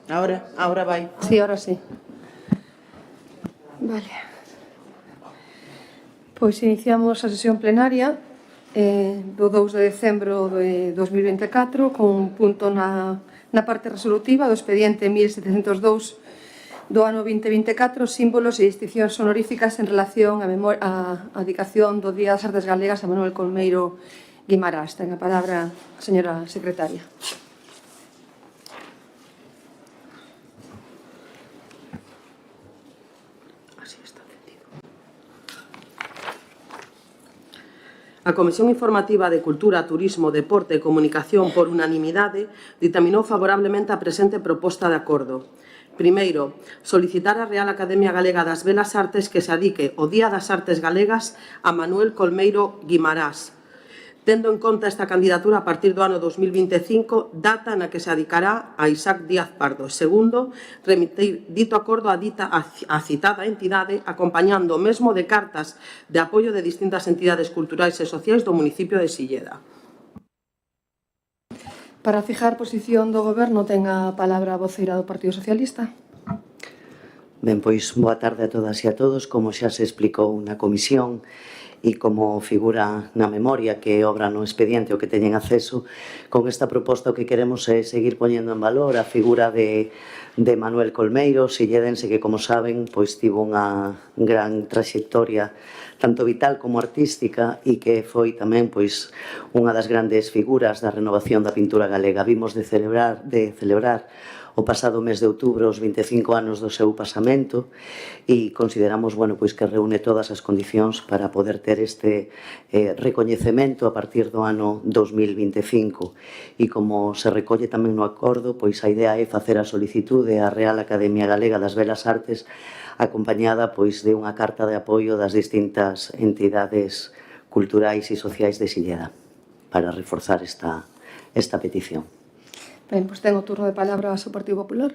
Ahora vai. Sí, ahora sí. Vale. Pois iniciamos a sesión plenaria do 2 de decembro de 2024 con un punto na parte resolutiva do expediente 1702 do ano 2024, símbolos e distincións honoríficas en relación á dedicación do Día das Artes Galegas a Manuel Colmeiro Guimarás. Ten a palabra a señora secretaria. A Comisión Informativa de Cultura, Turismo, Deporte e Comunicación, por unanimidade, ditaminou favorablemente a presente proposta de acordo. Primeiro, solicitar á Real Academia Galega das Belas Artes que se adique o Día das Artes Galegas a Manuel Colmeiro Guimarás, tendo en conta esta candidatura a partir do ano 2025, data na que se adicará a Isaac Díaz Pardo. Segundo, remitir dito acordo a citada entidade, acompañando o mesmo de cartas de apoio de distintas entidades culturais e sociais do municipio de Silleda. Para fijar posición do Goberno, ten a palabra a voceira do Partido Socialista. Ben, pois, boa tarde a todas e a todos. Como xa se explicou na comisión, e como figura na memoria que obra no expediente o que teñen acceso, con esta proposta o que queremos é seguir poñendo en valor a figura de Manuel Colmeiro, silledense que, como saben, pois tivo unha gran traxectoria tanto vital como artística e que foi tamén pois unha das grandes figuras da renovación da pintura galega. Vimos de celebrar o pasado mes de outubro os 25 anos do seu pasamento e consideramos pois que reúne todas as condicións para poder ter este recoñecemento a partir do ano 2025. E como se recolle tamén no acordo, pois a idea é facer a solicitude á Real Academia Galega das Belas Artes acompañada pois de unha carta de apoio das distintas entidades culturais e sociais de Silleda para reforzar esta petición. Ben, pois ten o turno de palabra ao Partido Popular.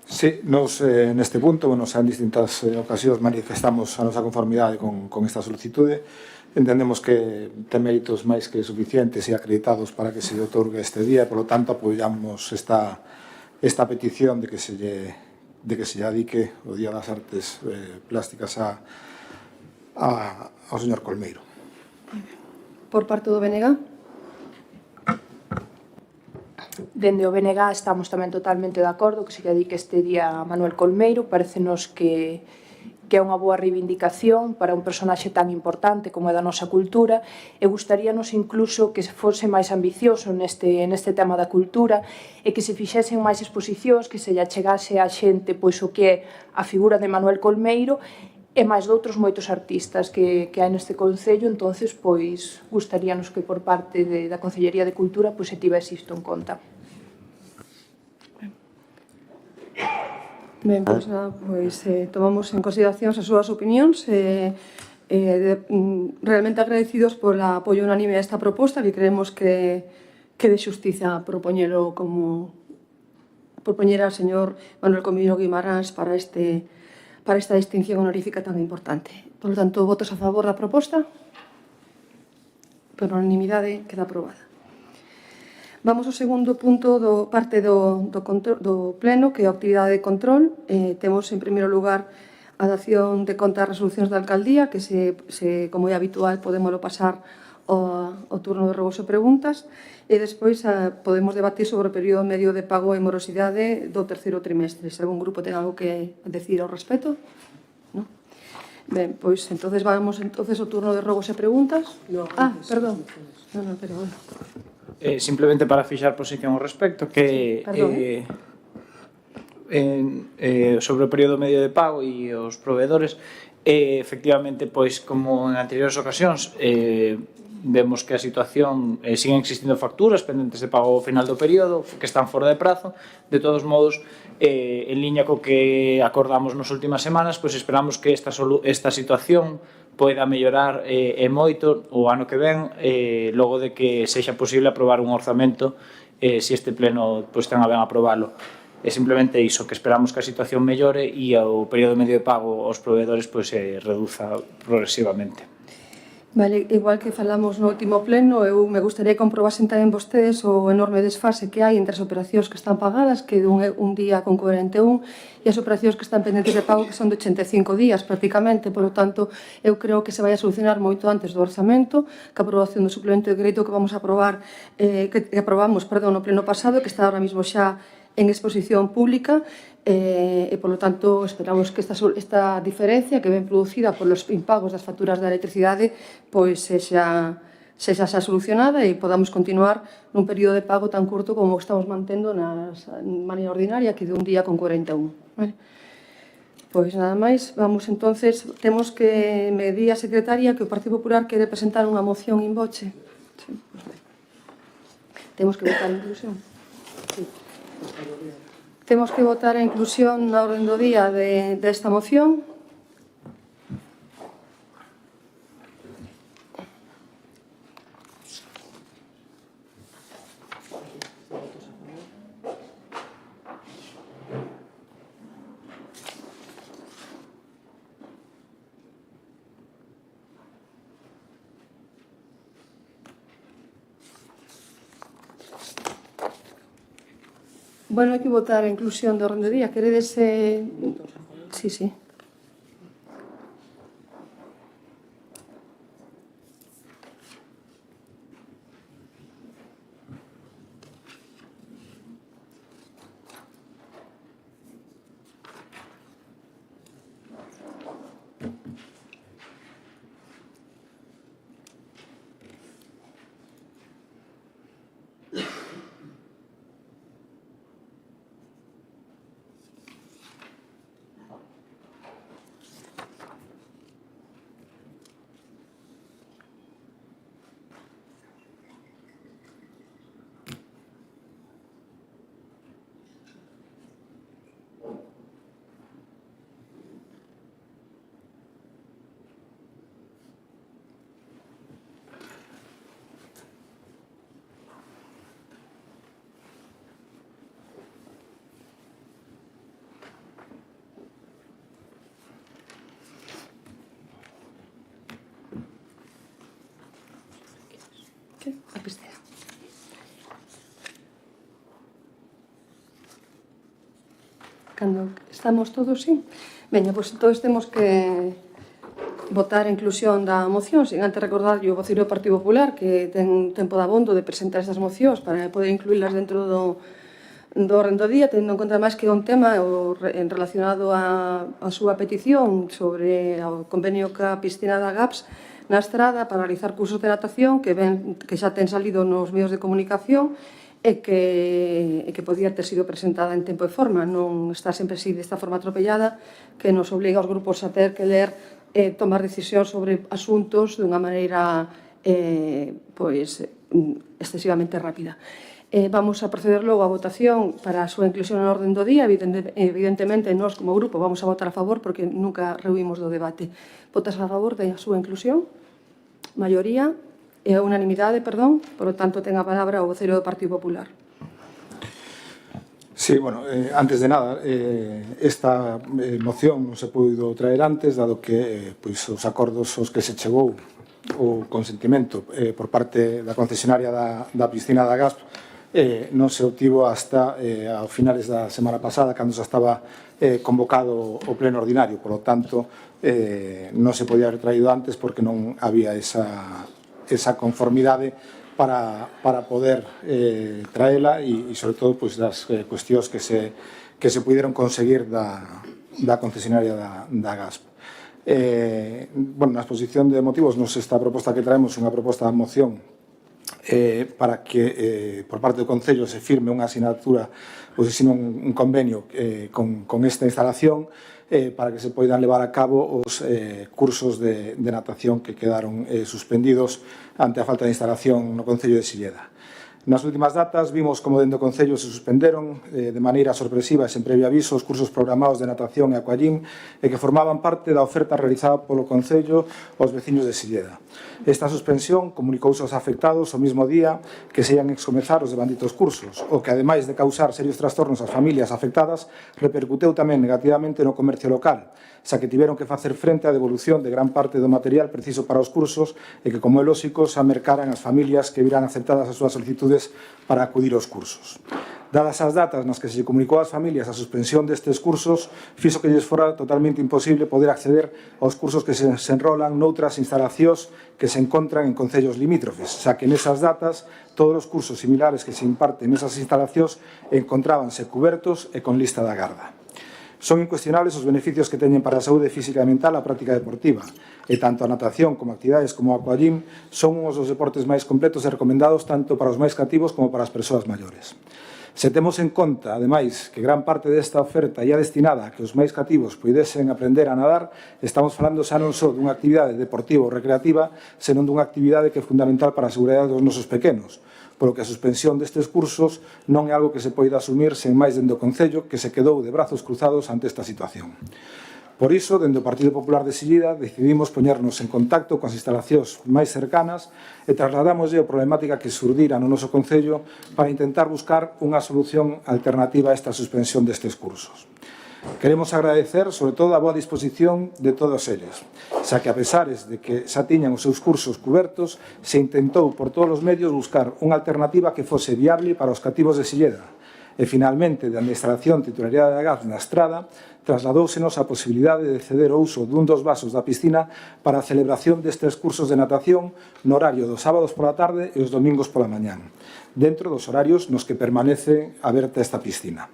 Sí, nos neste punto, en distintas ocasións manifestamos a nosa conformidade con esta solicitude. Entendemos que ten méritos máis que suficientes e acreditados para que se otorgue este día, por lo tanto, apoiamos esta petición de que se lle adique o Día das Artes Plásticas ao señor Colmeiro. Por parte do BNG? Dende o BNG estamos tamén totalmente de acordo que se dedique este día a Manuel Colmeiro. Parecenos que é unha boa reivindicación para un personaxe tan importante como é da nosa cultura e gustaríanos incluso que se fose máis ambicioso neste tema da cultura e que se fixesen máis exposicións, que se lle achegase á xente pois o que é a figura de Manuel Colmeiro e máis doutros moitos artistas que hai neste concello. Entonces, pois, gustaríanos que por parte da Concellería de Cultura pois se tivese isto en conta. Ben, pois nada, tomamos en consideración as súas opinións realmente agradecidos por o apoio unánime a esta proposta, que creemos que de xustiza propoñer ao señor Manuel Colmeiro Guimarás para esta distinción honorífica tan importante. Por lo tanto, votos a favor da proposta, por unanimidade queda aprobada. Vamos ao segundo punto do parte do pleno, que é a actividade de control. Temos, en primeiro lugar, a dación de conta das resolucións da alcaldía, que, como é habitual, podémoslo pasar ao turno de rogos e preguntas, e despois podemos debatir sobre o período medio de pago e morosidade do terceiro trimestre. Se algún grupo ten algo que decir ao respecto? Non? Ben, pois, entonces vamos ao turno de rogos e preguntas. Perdón. Non, pero bueno. Simplemente para fixar posición ao respecto, que sobre o período medio de pago e os proveedores, efectivamente, pois, como en anteriores ocasións, vemos que a situación siguen existindo facturas pendentes de pago ao final do período que están fora de prazo. De todos modos, en liña co que acordamos nas últimas semanas, pois esperamos que esta situación poida mellorar moito o ano que ven, logo de que sexa posible aprobar un orzamento se este pleno ten a ben aprobalo. É simplemente iso, que esperamos que a situación mellore e o período medio de pago aos proveedores se reduza progresivamente. Vale, igual que falamos no último pleno, eu me gustaría que comprobasen tamén vostedes o enorme desfase que hai entre as operacións que están pagadas, que un día con 41, e as operacións que están pendentes de pago, que son de 85 días prácticamente. Por lo tanto, eu creo que se vai a solucionar moito antes do orzamento, que a aprobación do suplemento de crédito que vamos a aprobar, que aprobamos, perdón, no pleno pasado, que está ahora mismo xa en exposición pública, e, polo tanto, esperamos que esta diferencia que ven producida polos impagos das facturas da electricidade pois sexa xa solucionada e podamos continuar nun período de pago tan curto como estamos mantendo na maneira ordinaria, que de un día con 41. Vale? Pois nada máis, vamos entonces, temos que me di a secretaria que o Partido Popular quere presentar unha moción in voce. Sí, pues ben. Temos que votar a inclusión. Sí. Temos que votar a inclusión na orden do día desta moción. Bueno, hai que votar a inclusión do orden do día. Queredes... Sí, sí. A pistera. Cando estamos todos, sí? Veña, pois todos temos que votar a inclusión da moción, sen antes recordar o voceiro do Partido Popular que ten tempo de abondo de presentar estas mocións para poder incluílas dentro do orden do día, tendo en conta máis que é un tema relacionado a súa petición sobre o convenio ca piscina da GAPS na Estrada para realizar cursos de natación que xa ten salido nos medios de comunicación e que podía ter sido presentada en tempo e forma. Non está sempre así desta forma atropellada que nos obliga aos grupos a ter que ler e tomar decisións sobre asuntos dunha maneira excesivamente rápida. Vamos a proceder logo á votación para a súa inclusión na orden do día. Evidentemente, nós como grupo vamos a votar a favor porque nunca rehuimos do debate. Votas a favor da súa inclusión? Maioría, unanimidade, perdón. Por lo tanto, ten a palabra o voceiro do Partido Popular. Sí, bueno, antes de nada, esta moción non se puido traer antes, dado que os acordos aos que se chegou o consentimento por parte da concesionaria da piscina da GASP non se obtivo hasta a finales da semana pasada, cando se estaba convocado o pleno ordinario. Por lo tanto, non se podía haber traído antes porque non había esa conformidade para poder traela e, sobre todo, das cuestións que se puderon conseguir da concesionaria da GASP. Na exposición de motivos, esta proposta que traemos é unha proposta de moción para que por parte do Concello se firme unha asignatura, ou se sino un convenio con esta instalación para que se poidan levar a cabo os cursos de natación que quedaron suspendidos ante a falta de instalación no Concello de Silleda. Nas últimas datas vimos como dende o Concello se suspenderon de maneira sorpresiva e sen previo aviso os cursos programados de natación e aquagym e que formaban parte da oferta realizada polo Concello aos veciños de Silleda. Esta suspensión comunicouse aos afectados o mismo día que se ian excomezar os devanditos cursos, o que, ademais de causar serios trastornos ás familias afectadas, repercuteu tamén negativamente no comercio local, xa que tiveron que facer frente á devolución de gran parte do material preciso para os cursos e que, como é lóxico, xa mercaran as familias que virán aceptadas as súas solicitudes para acudir aos cursos. Dadas as datas nas que se comunicou ás familias a suspensión destes cursos, fixo que lles fora totalmente imposible poder acceder aos cursos que se enrolan noutras instalacións que se encontran en concellos limítrofes, xa que nesas datas todos os cursos similares que se imparten nesas instalacións encontrábanse cubertos e con lista de agarda. Son incuestionables os beneficios que teñen para a saúde física e mental a práctica deportiva, e tanto a natación como actividades como o aquagym son uns dos deportes máis completos e recomendados tanto para os máis cativos como para as persoas maiores. Se temos en conta, ademais, que gran parte desta oferta ia destinada a que os máis cativos puidesen aprender a nadar, estamos falando xa non só dunha actividade deportiva ou recreativa, senón dunha actividade que é fundamental para a seguridade dos nosos pequenos, polo que a suspensión destes cursos non é algo que se poida asumir sen máis dende o Concello, que se quedou de brazos cruzados ante esta situación. Por iso, dende o Partido Popular de Silleda, decidimos poñernos en contacto coas instalacións máis cercanas e trasladamoslle a problemática que surdira no noso Concello para intentar buscar unha solución alternativa a esta suspensión destes cursos. Queremos agradecer, sobre todo, a boa disposición de todos eles, xa que, a pesares de que xa tiñan os seus cursos cubertos, se intentou por todos os medios buscar unha alternativa que fose viable para os cativos de Silleda. E, finalmente, da Administración Titularidade da Gaz na Estrada, trasladóusenos a posibilidade de ceder o uso dun dos vasos da piscina para a celebración destes cursos de natación no horario dos sábados pola tarde e os domingos pola mañán, dentro dos horarios nos que permanece aberta esta piscina.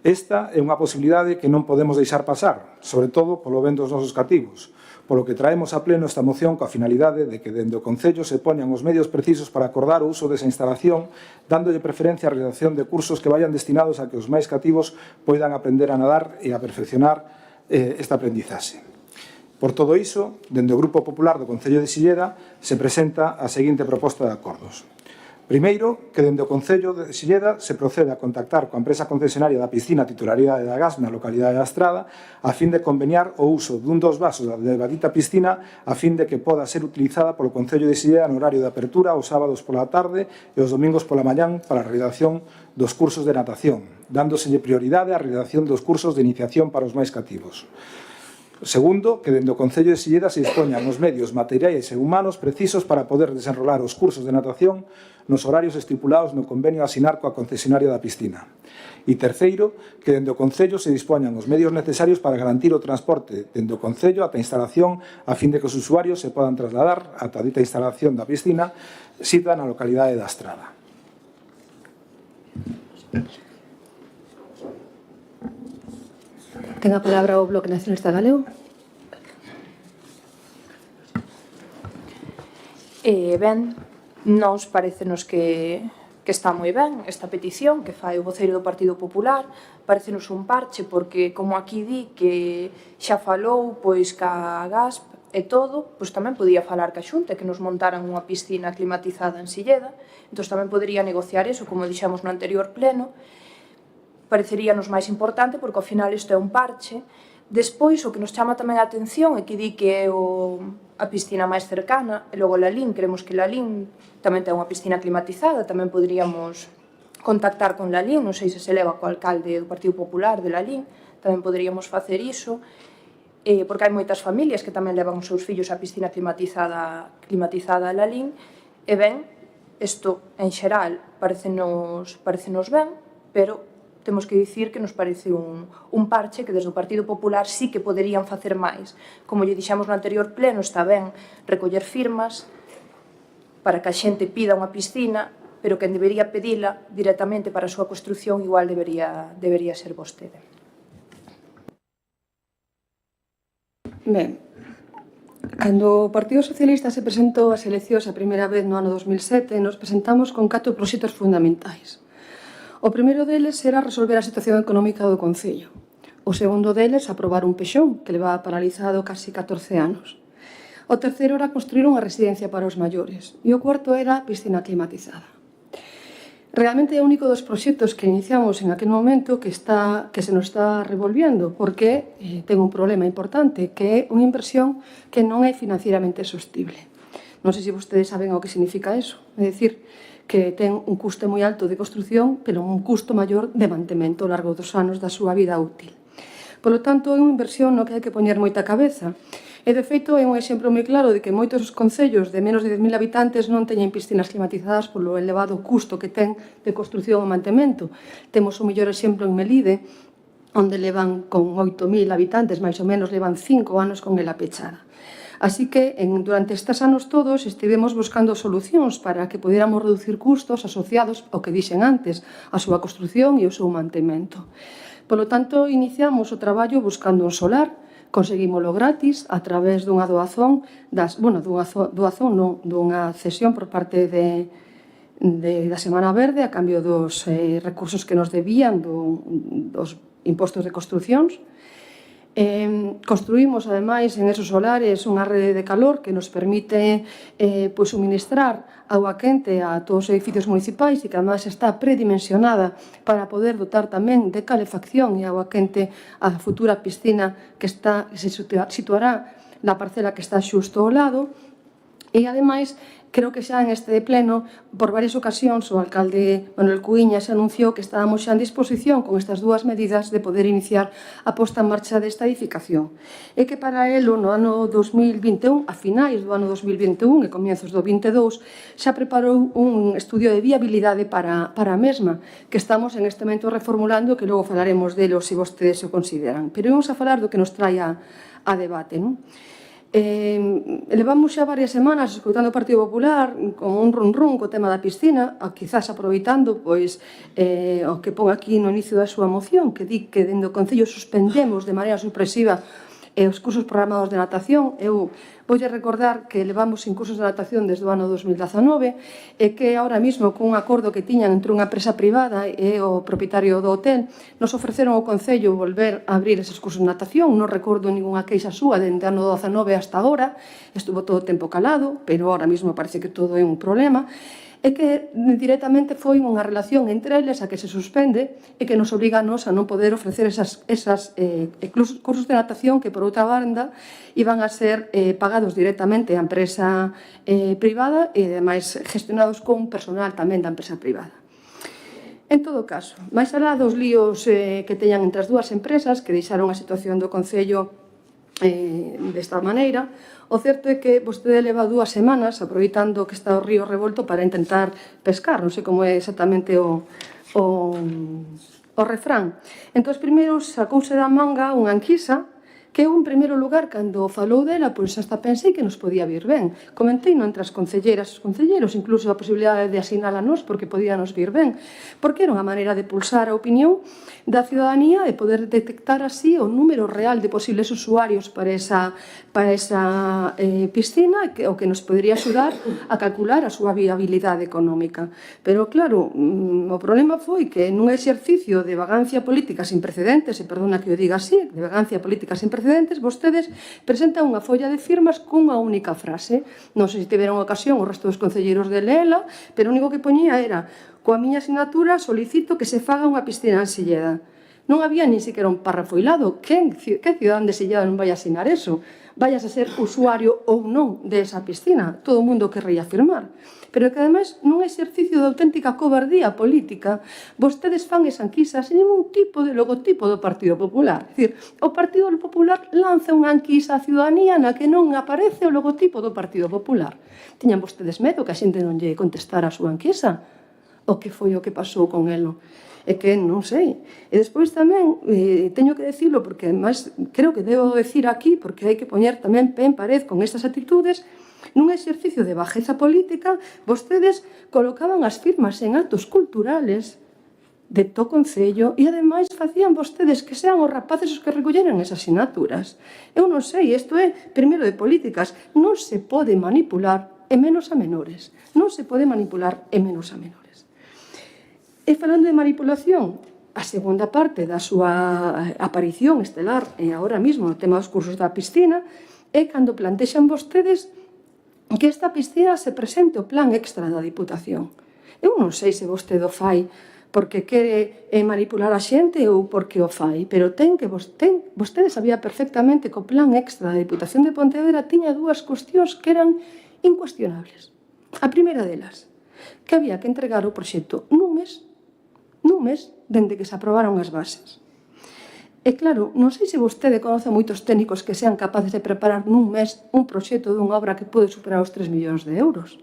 Esta é unha posibilidade que non podemos deixar pasar, sobre todo polo ben dos nosos cativos, polo que traemos a pleno esta moción coa finalidade de que dende o Concello se poñan os medios precisos para acordar o uso desa instalación, dándolle preferencia á realización de cursos que vayan destinados a que os máis cativos poidan aprender a nadar e a perfeccionar esta aprendizaxe. Por todo iso, dende o Grupo Popular do Concello de Silleda se presenta a seguinte proposta de acordos. Primeiro, que dende o Concello de Silleda se procede a contactar coa empresa concesionaria da piscina titularidade da Gas na localidade da Estrada a fin de conveniar o uso dun dos vasos da devadita piscina a fin de que poda ser utilizada polo Concello de Silleda no horario de apertura os sábados pola tarde e os domingos pola mañán para a realización dos cursos de natación, dándoselle prioridade á realización dos cursos de iniciación para os máis cativos. Segundo, que dende o Concello de Silleda se dispoñan os medios materiais e humanos precisos para poder desenrolar os cursos de natación nos horarios estipulados no convenio a asinar coa concesionaria da piscina. E terceiro, que dende o Concello se dispoñan os medios necesarios para garantir o transporte dende o Concello ata a instalación a fin de que os usuarios se podan trasladar ata a dita instalación da piscina sita na localidade da Estrada. Ten a palabra o Bloque Nacionalista Galego. Ben, nos parecenos que está moi ben esta petición que fai o voceiro do Partido Popular, parecenos un parche porque, como aquí di que xa falou pois ca GASP e todo, pois tamén podía falar ca Xunta que nos montaran unha piscina climatizada en Silleda, entón tamén podería negociar eso, como dixemos no anterior pleno. Pareceríanos máis importante porque ao final isto é un parche. Despois, o que nos chama tamén a atención é que di que é a piscina máis cercana, e logo Lalín, queremos que Lalín tamén ten unha piscina climatizada, tamén poderíamos contactar con Lalín, non sei se leva co alcalde do Partido Popular de Lalín, tamén poderíamos facer iso, porque hai moitas familias que tamén levan os seus fillos á piscina climatizada a Lalín, e ben, isto en xeral parecenos ben, pero temos que dicir que nos parece un parche que desde o Partido Popular sí que poderían facer máis. Como lle dixemos no anterior pleno, está ben recoller firmas para que a xente pida unha piscina, pero quen debería pedila directamente para a súa construción igual debería ser vostede. Ben, cando o Partido Socialista se presentou ás eleccións a primeira vez no ano 2007, nos presentamos con 4 proxectos fundamentais. O primeiro deles era resolver a situación económica do Concello. O segundo deles, aprobar un pexón que levaba paralizado casi 14 anos. O terceiro era construir unha residencia para os maiores. E o cuarto era a piscina climatizada. Realmente é o único dos proxectos que iniciamos en aquel momento que se nos está revolviendo, porque ten un problema importante, que é unha inversión que non é financieramente sostible. Non sei se vostedes saben o que significa eso. É dicir, que ten un custo moi alto de construción, pero un custo maior de mantemento ao largo dos anos da súa vida útil. Por lo tanto, é unha inversión no que hai que poñer moita cabeza. E, de feito, é un exemplo moi claro de que moitos dos concellos de menos de 10.000 habitantes non teñen piscinas climatizadas polo elevado custo que ten de construción e mantemento. Temos o mellor exemplo en Melide, onde levan con 8.000 habitantes, máis ou menos, levan 5 anos con ela pechada. Así que, durante estes anos todos, estivemos buscando solucións para que pudiéramos reducir custos asociados ao que dixen antes, a súa construción e o seu mantemento. Por lo tanto, iniciamos o traballo buscando un solar. Conseguímolo gratis a través dunha doazón, dunha cesión por parte da Semana Verde a cambio dos recursos que nos debían dos impostos de construcións. Construímos, ademais, en esos solares unha rede de calor que nos permite suministrar auga quente a todos os edificios municipais e que, ademais, está predimensionada para poder dotar tamén de calefacción e auga quente a futura piscina que se situará na parcela que está xusto ao lado. E, ademais, creo que xa en este pleno, por varias ocasións, o alcalde Manuel Cuíñas anunciou que estábamos xa en disposición con estas dúas medidas de poder iniciar a posta en marcha desta edificación. E que para elo, no ano 2021, a finais do ano 2021 e comienzos do 22, xa preparou un estudio de viabilidade para a mesma, que estamos en este momento reformulando, que logo falaremos delo se vostedes o consideran. Pero vamos a falar do que nos trae a debate, non? Levamos xa varias semanas escoitando o Partido Popular con un run co tema da piscina, quizás aproveitando o que pon aquí no inicio da súa moción, que di que dende o Concello suspendemos de maneira sorpresiva os cursos programados de natación. Eu voulle recordar que levamos sin cursos de natación desde o ano 2019 e que ahora mesmo cun acordo que tiñan entre unha empresa privada e o propietario do hotel nos ofreceron ao Concello volver a abrir eses cursos de natación. Non recordo ningunha queixa súa dende o ano 19 hasta agora, estuvo todo o tempo calado, pero ahora mesmo parece que todo é un problema. É que directamente foi unha relación entre eles a que se suspende e que nos obriga a nos a non poder ofrecer esas cursos de natación que, por outra banda, iban a ser pagados directamente a empresa privada e, ademais, gestionados con personal tamén da empresa privada. En todo caso, máis alá dos líos que teñan entre as dúas empresas que deixaron a situación do Concello desta maneira, o certo é que vostede leva 2 semanas aproveitando que está o río revolto para intentar pescar, non sei como é exactamente o refrán. Entón, primeiro sacouse da manga unha anquisa que eu, en primeiro lugar, cando falou dela, pois hasta pensei que nos podía vir ben. Comentei entre as concelleiras e os concelleiros, incluso a posibilidade de asinala nos, porque podía nos vir ben, porque era unha maneira de pulsar a opinión da ciudadanía e poder detectar así o número real de posibles usuarios para esa piscina, o que nos podería axudar a calcular a súa viabilidade económica. Pero, claro, o problema foi que nun exercicio de vagancia política sin precedentes, e perdona que o diga así, de vagancia política sin precedentes, vostedes presentan unha folla de firmas cunha única frase. Non sei se tiveron ocasión o resto dos concelleiros de leela, pero o único que poñía era: coa miña asignatura solicito que se faga unha piscina en Silleda. Non había nin sequera un párrafo hilado. Que cidadán de Silleda non vai a asinar eso? Vayas a ser usuario ou non desa piscina. Todo o mundo querría firmar. Pero que, ademais, nun exercicio de auténtica cobardía política, vostedes fan esa anquisa sin ningún tipo de logotipo do Partido Popular. É dicir, o Partido Popular lanza unha anquisa á ciudadanía na que non aparece o logotipo do Partido Popular. Tiñan vostedes medo que a xente non lle contestara a súa anquisa? O que foi o que pasou con elo? É que non sei. E despois tamén, teño que decirlo, porque además creo que debo decir aquí, porque hai que poñer tamén pé en pared con estas actitudes. Nun exercicio de bajeza política, vostedes colocaban as firmas en actos culturales de todo Concello e, ademais, facían vostedes que sean os rapaces os que recolleran esas asignaturas. Eu non sei, isto é, primeiro, de políticas. Non se pode manipular e menos a menores. Non se pode manipular e menos a menores. E falando de manipulación, a segunda parte da súa aparición estelar agora mesmo no tema dos cursos da piscina é cando plantexan vostedes que esta piscina se presente o plan extra da Diputación. Eu non sei se vostede o fai porque quere manipular a xente ou porque o fai, pero vostede sabía perfectamente que o plan extra da Diputación de Pontevedra tiña dúas cuestións que eran incuestionables. A primeira delas, que había que entregar o proxecto nun mes dende que se aprobaron as bases. E claro, non sei se vostede conoce moitos técnicos que sean capaces de preparar nun mes un proxecto dunha obra que pode superar os 3 millóns de euros.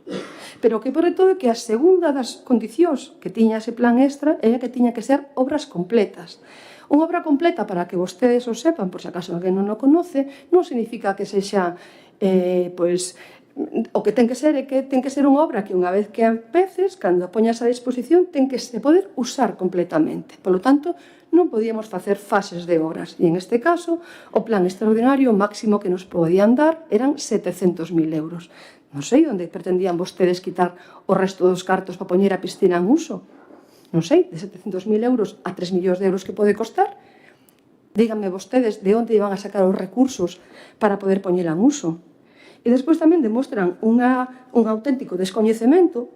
Pero que por todo é que a segunda das condicións que tiña ese plan extra era que tiña que ser obras completas. Unha obra completa, para que vostedes o sepan, por se acaso alguén non o conoce, non significa que sexa o que ten que ser é que ten que ser unha obra que unha vez que empeces, cando a poñas a disposición, ten que se poder usar completamente. Por lo tanto, non podíamos facer fases de obras. E en este caso, o plan extraordinario máximo que nos podían dar eran 700.000 euros. Non sei onde pretendían vostedes quitar o resto dos cartos para poñer a piscina en uso. Non sei, de 700.000 euros a 3 millóns de euros que pode costar. Díganme vostedes de onde iban a sacar os recursos para poder poñela en uso. E despois tamén demostran un auténtico descoñecemento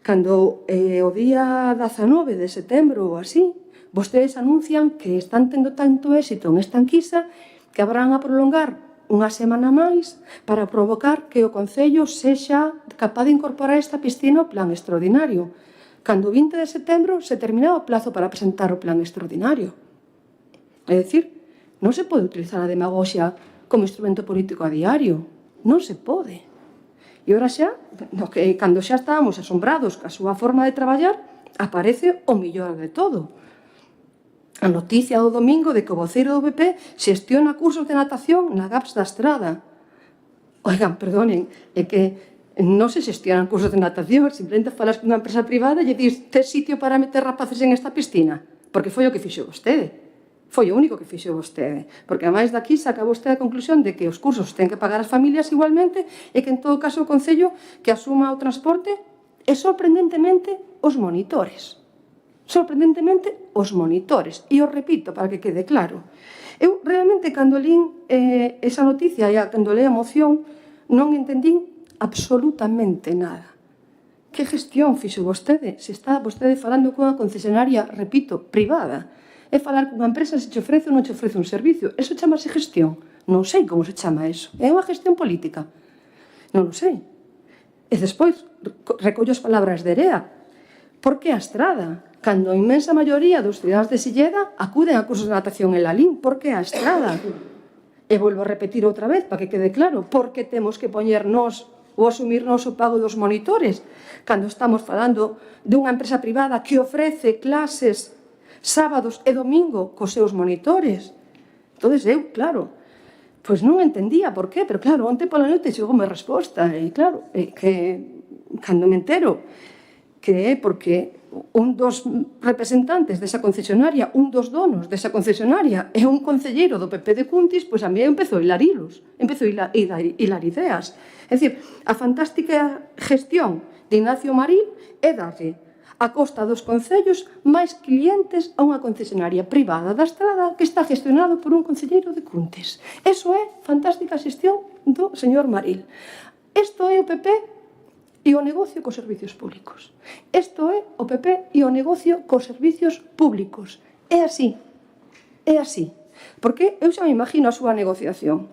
cando o día 19 de setembro ou así, vostedes anuncian que están tendo tanto éxito en esta enquisa que habrán a prolongar unha semana máis para provocar que o Concello sexa capaz de incorporar esta piscina ao plan extraordinario, cando o 20 de setembro se terminaba o plazo para presentar o plan extraordinario. É dicir, non se pode utilizar a demagoxia como instrumento político a diario. Non se pode. E ora xa, cando xa estábamos asombrados ca súa forma de traballar, aparece o millor de todo. A noticia do domingo de que o voceiro do PP xestiona cursos de natación na GAPS da Estrada. Oigan, perdonen, é que non se xestionan cursos de natación, simplemente falas con unha empresa privada e lle dis, tes sitio para meter rapaces en esta piscina? Porque foi o que fixo vostede. Foi o único que fixo vostede. Porque, ademais, daqui saca vostede a conclusión de que os cursos ten que pagar as familias igualmente e que, en todo caso, o Concello que asuma o transporte e, sorprendentemente, os monitores. Sorprendentemente, os monitores. E os repito, para que quede claro. Eu, realmente, cando lín esa noticia e cando leí a moción, non entendín absolutamente nada. Que gestión fixo vostede? Se está vostede falando cunha concesionaria, repito, privada. É falar cunha empresa se te ofrece ou non te ofrece un servicio. Eso chamase gestión. Non sei como se chama eso. É unha gestión política. Non o sei. E despois, recollo as palabras de Erea. Por que a Estrada? Cando a inmensa maioría dos cidadáns de Silleda acuden a cursos de natación en Lalín. Por que a Estrada? E volvo a repetir outra vez para que quede claro. Por que temos que poñernos ou asumirnos o pago dos monitores cando estamos falando dunha empresa privada que ofrece clases sábados e domingo cos seus monitores? Entón, eu, claro, pois non entendía por qué, pero claro, onte pola noite chegoume a resposta, e claro, que cando me entero que é porque un dos representantes desa concesionaria, un dos donos desa concesionaria é un concelleiro do PP de Cuntis, pois a mí empezou a hilar hilos, empezou a hilar ideas. É dicir, a fantástica gestión de Ignacio Maril é darlle a costa dos concellos máis clientes a unha concesionaria privada da Estrada que está gestionado por un concelleiro de Cuntis. Eso é fantástica xestión do señor Maril. Isto é o PP e o negocio cos servicios públicos. Isto é o PP e o negocio cos servicios públicos. É así. É así. Porque eu xa me imagino a súa negociación.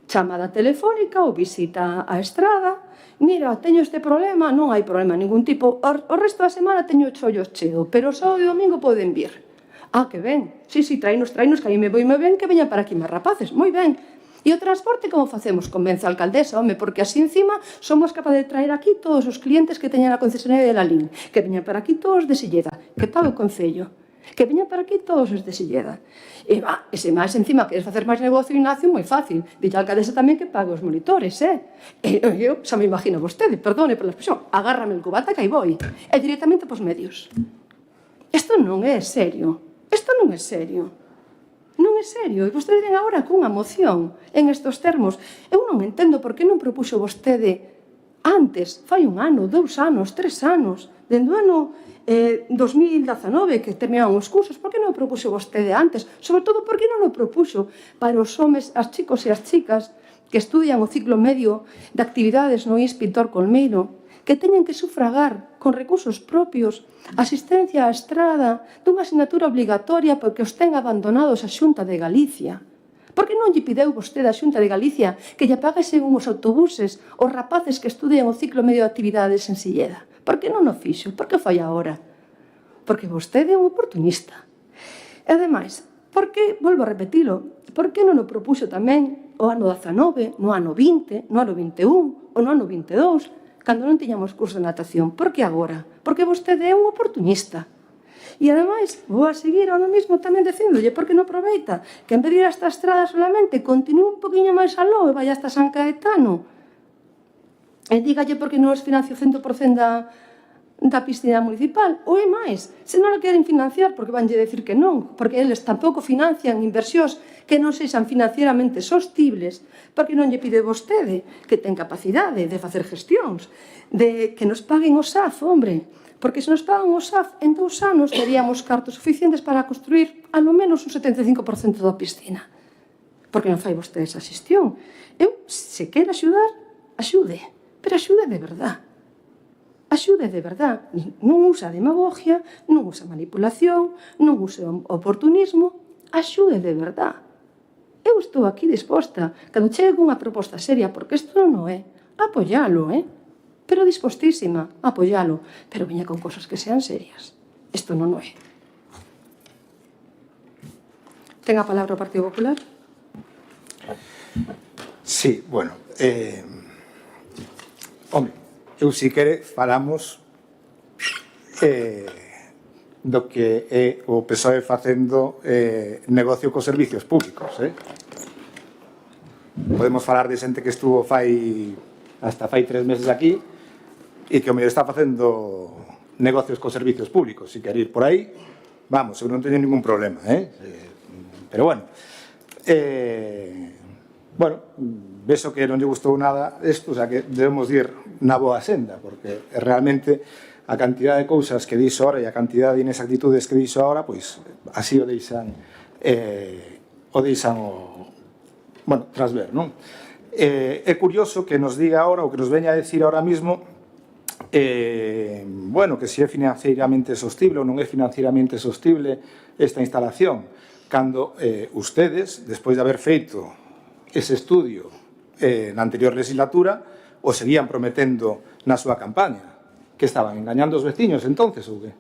Chamada telefónica ou visita á Estrada. Mira, teño este problema, non hai problema ningún tipo. O resto da semana teño chollos cheo, pero o sábado e domingo poden vir. Ah, que ben. Sí, tráenos, que aí me vou ben, que veñan para aquí máis rapaces. Moi ben. E o transporte como facemos? Convence a alcaldesa, home, porque así encima somos capaces de traer aquí todos os clientes que teñan a concesionaria de Lalín, que veñan para aquí todos de Silleda, que pague o Concello, que veñan para aquí todos os de Silleda. E se máis encima queres facer máis negocio, Ignacio, moi fácil. Dille a alcaldesa tamén que pague os monitores, E eu xa me imagino vostede, perdone pola expresión, agárrame el cubata que aí voi. E directamente pos medios. Isto non é serio. Isto non é serio. Non é serio. E vostede ven agora cunha moción en estos termos. Eu non entendo por que non propuxo vostede antes, fai un ano, 2 anos, 3 anos, dende o ano 2019 que terminaron os cursos, por que non o propuxo vostede antes? Sobre todo, por que non o propuxo para os homes, as chicos e as chicas que estudian o ciclo medio de actividades no INS Pintor Colmeiro, que teñen que sufragar con recursos propios asistencia á estrada dunha asignatura obligatoria porque os ten abandonados a Xunta de Galicia. Por que non lle pideu vostede a Xunta de Galicia que lle pagase uns autobuses os rapaces que estudian o ciclo medio de actividades en Silleda? Por que non o fixo? Por que foi agora? Porque vostede é un oportunista. E ademais, por que, volvo a repetilo, por que non o propuxo tamén o ano 19, no ano 20, no ano 21 ou no ano 22, cando non tiñamos curso de natación? Por que agora? Porque vostede é un oportunista. E ademais, vou a seguir ahora mesmo tamén dicíndolle, porque non aproveita que en vez de ir hasta a estrada solamente, continúe un poquinho máis aló e vai hasta San Caetano. E dígalle porque non os financio 100% da piscina municipal. Ou é máis, se non o queren financiar, porque vanlle decir que non, porque eles tampouco financian inversións que non sexan financieramente sostibles, porque non lle pide vostede que ten capacidade de facer gestións, de que nos paguen o SAF, hombre, porque se nos pagan o SAF en 2 anos teríamos cartos suficientes para construir alo menos un 75% da piscina. Porque non fai vostede esa xestión. Eu, se quer axudar, axude, pero axude de verdad. Axude de verdad. Non usa demagogia, non usa manipulación, non usa oportunismo, axude de verdad. Eu estou aquí disposta, cando chegue unha proposta seria, porque isto non é, apoialo, pero dispostísima a apoialo, pero veña con cosas que sean serias. Isto non é. Ten a palabra o Partido Popular? Sí, bueno, home, eu si quere falamos do que é o PSOE facendo negocio cos servicios públicos. Podemos falar de xente que estuvo hasta fai 3 meses aquí e que o mellor está facendo negocios cos servicios públicos. Si quer ir por aí, vamos, eu non teño ningún problema. Pero bueno, vexo que non lle gustou nada isto, o sea que debemos ir na boa senda, porque realmente a cantidad de cousas que dixo ahora e a cantidad de inexactitudes que dixo ahora, pois así o deixan tras ver, non? É curioso que nos diga ahora, ou que nos veña a decir ahora mismo, que se é financieramente sostible ou non é financieramente sostible esta instalación, cando ustedes, despois de haber feito ese estudio na anterior legislatura, o seguían prometendo na súa campaña. Que estaban engañando os veciños entonces ou que?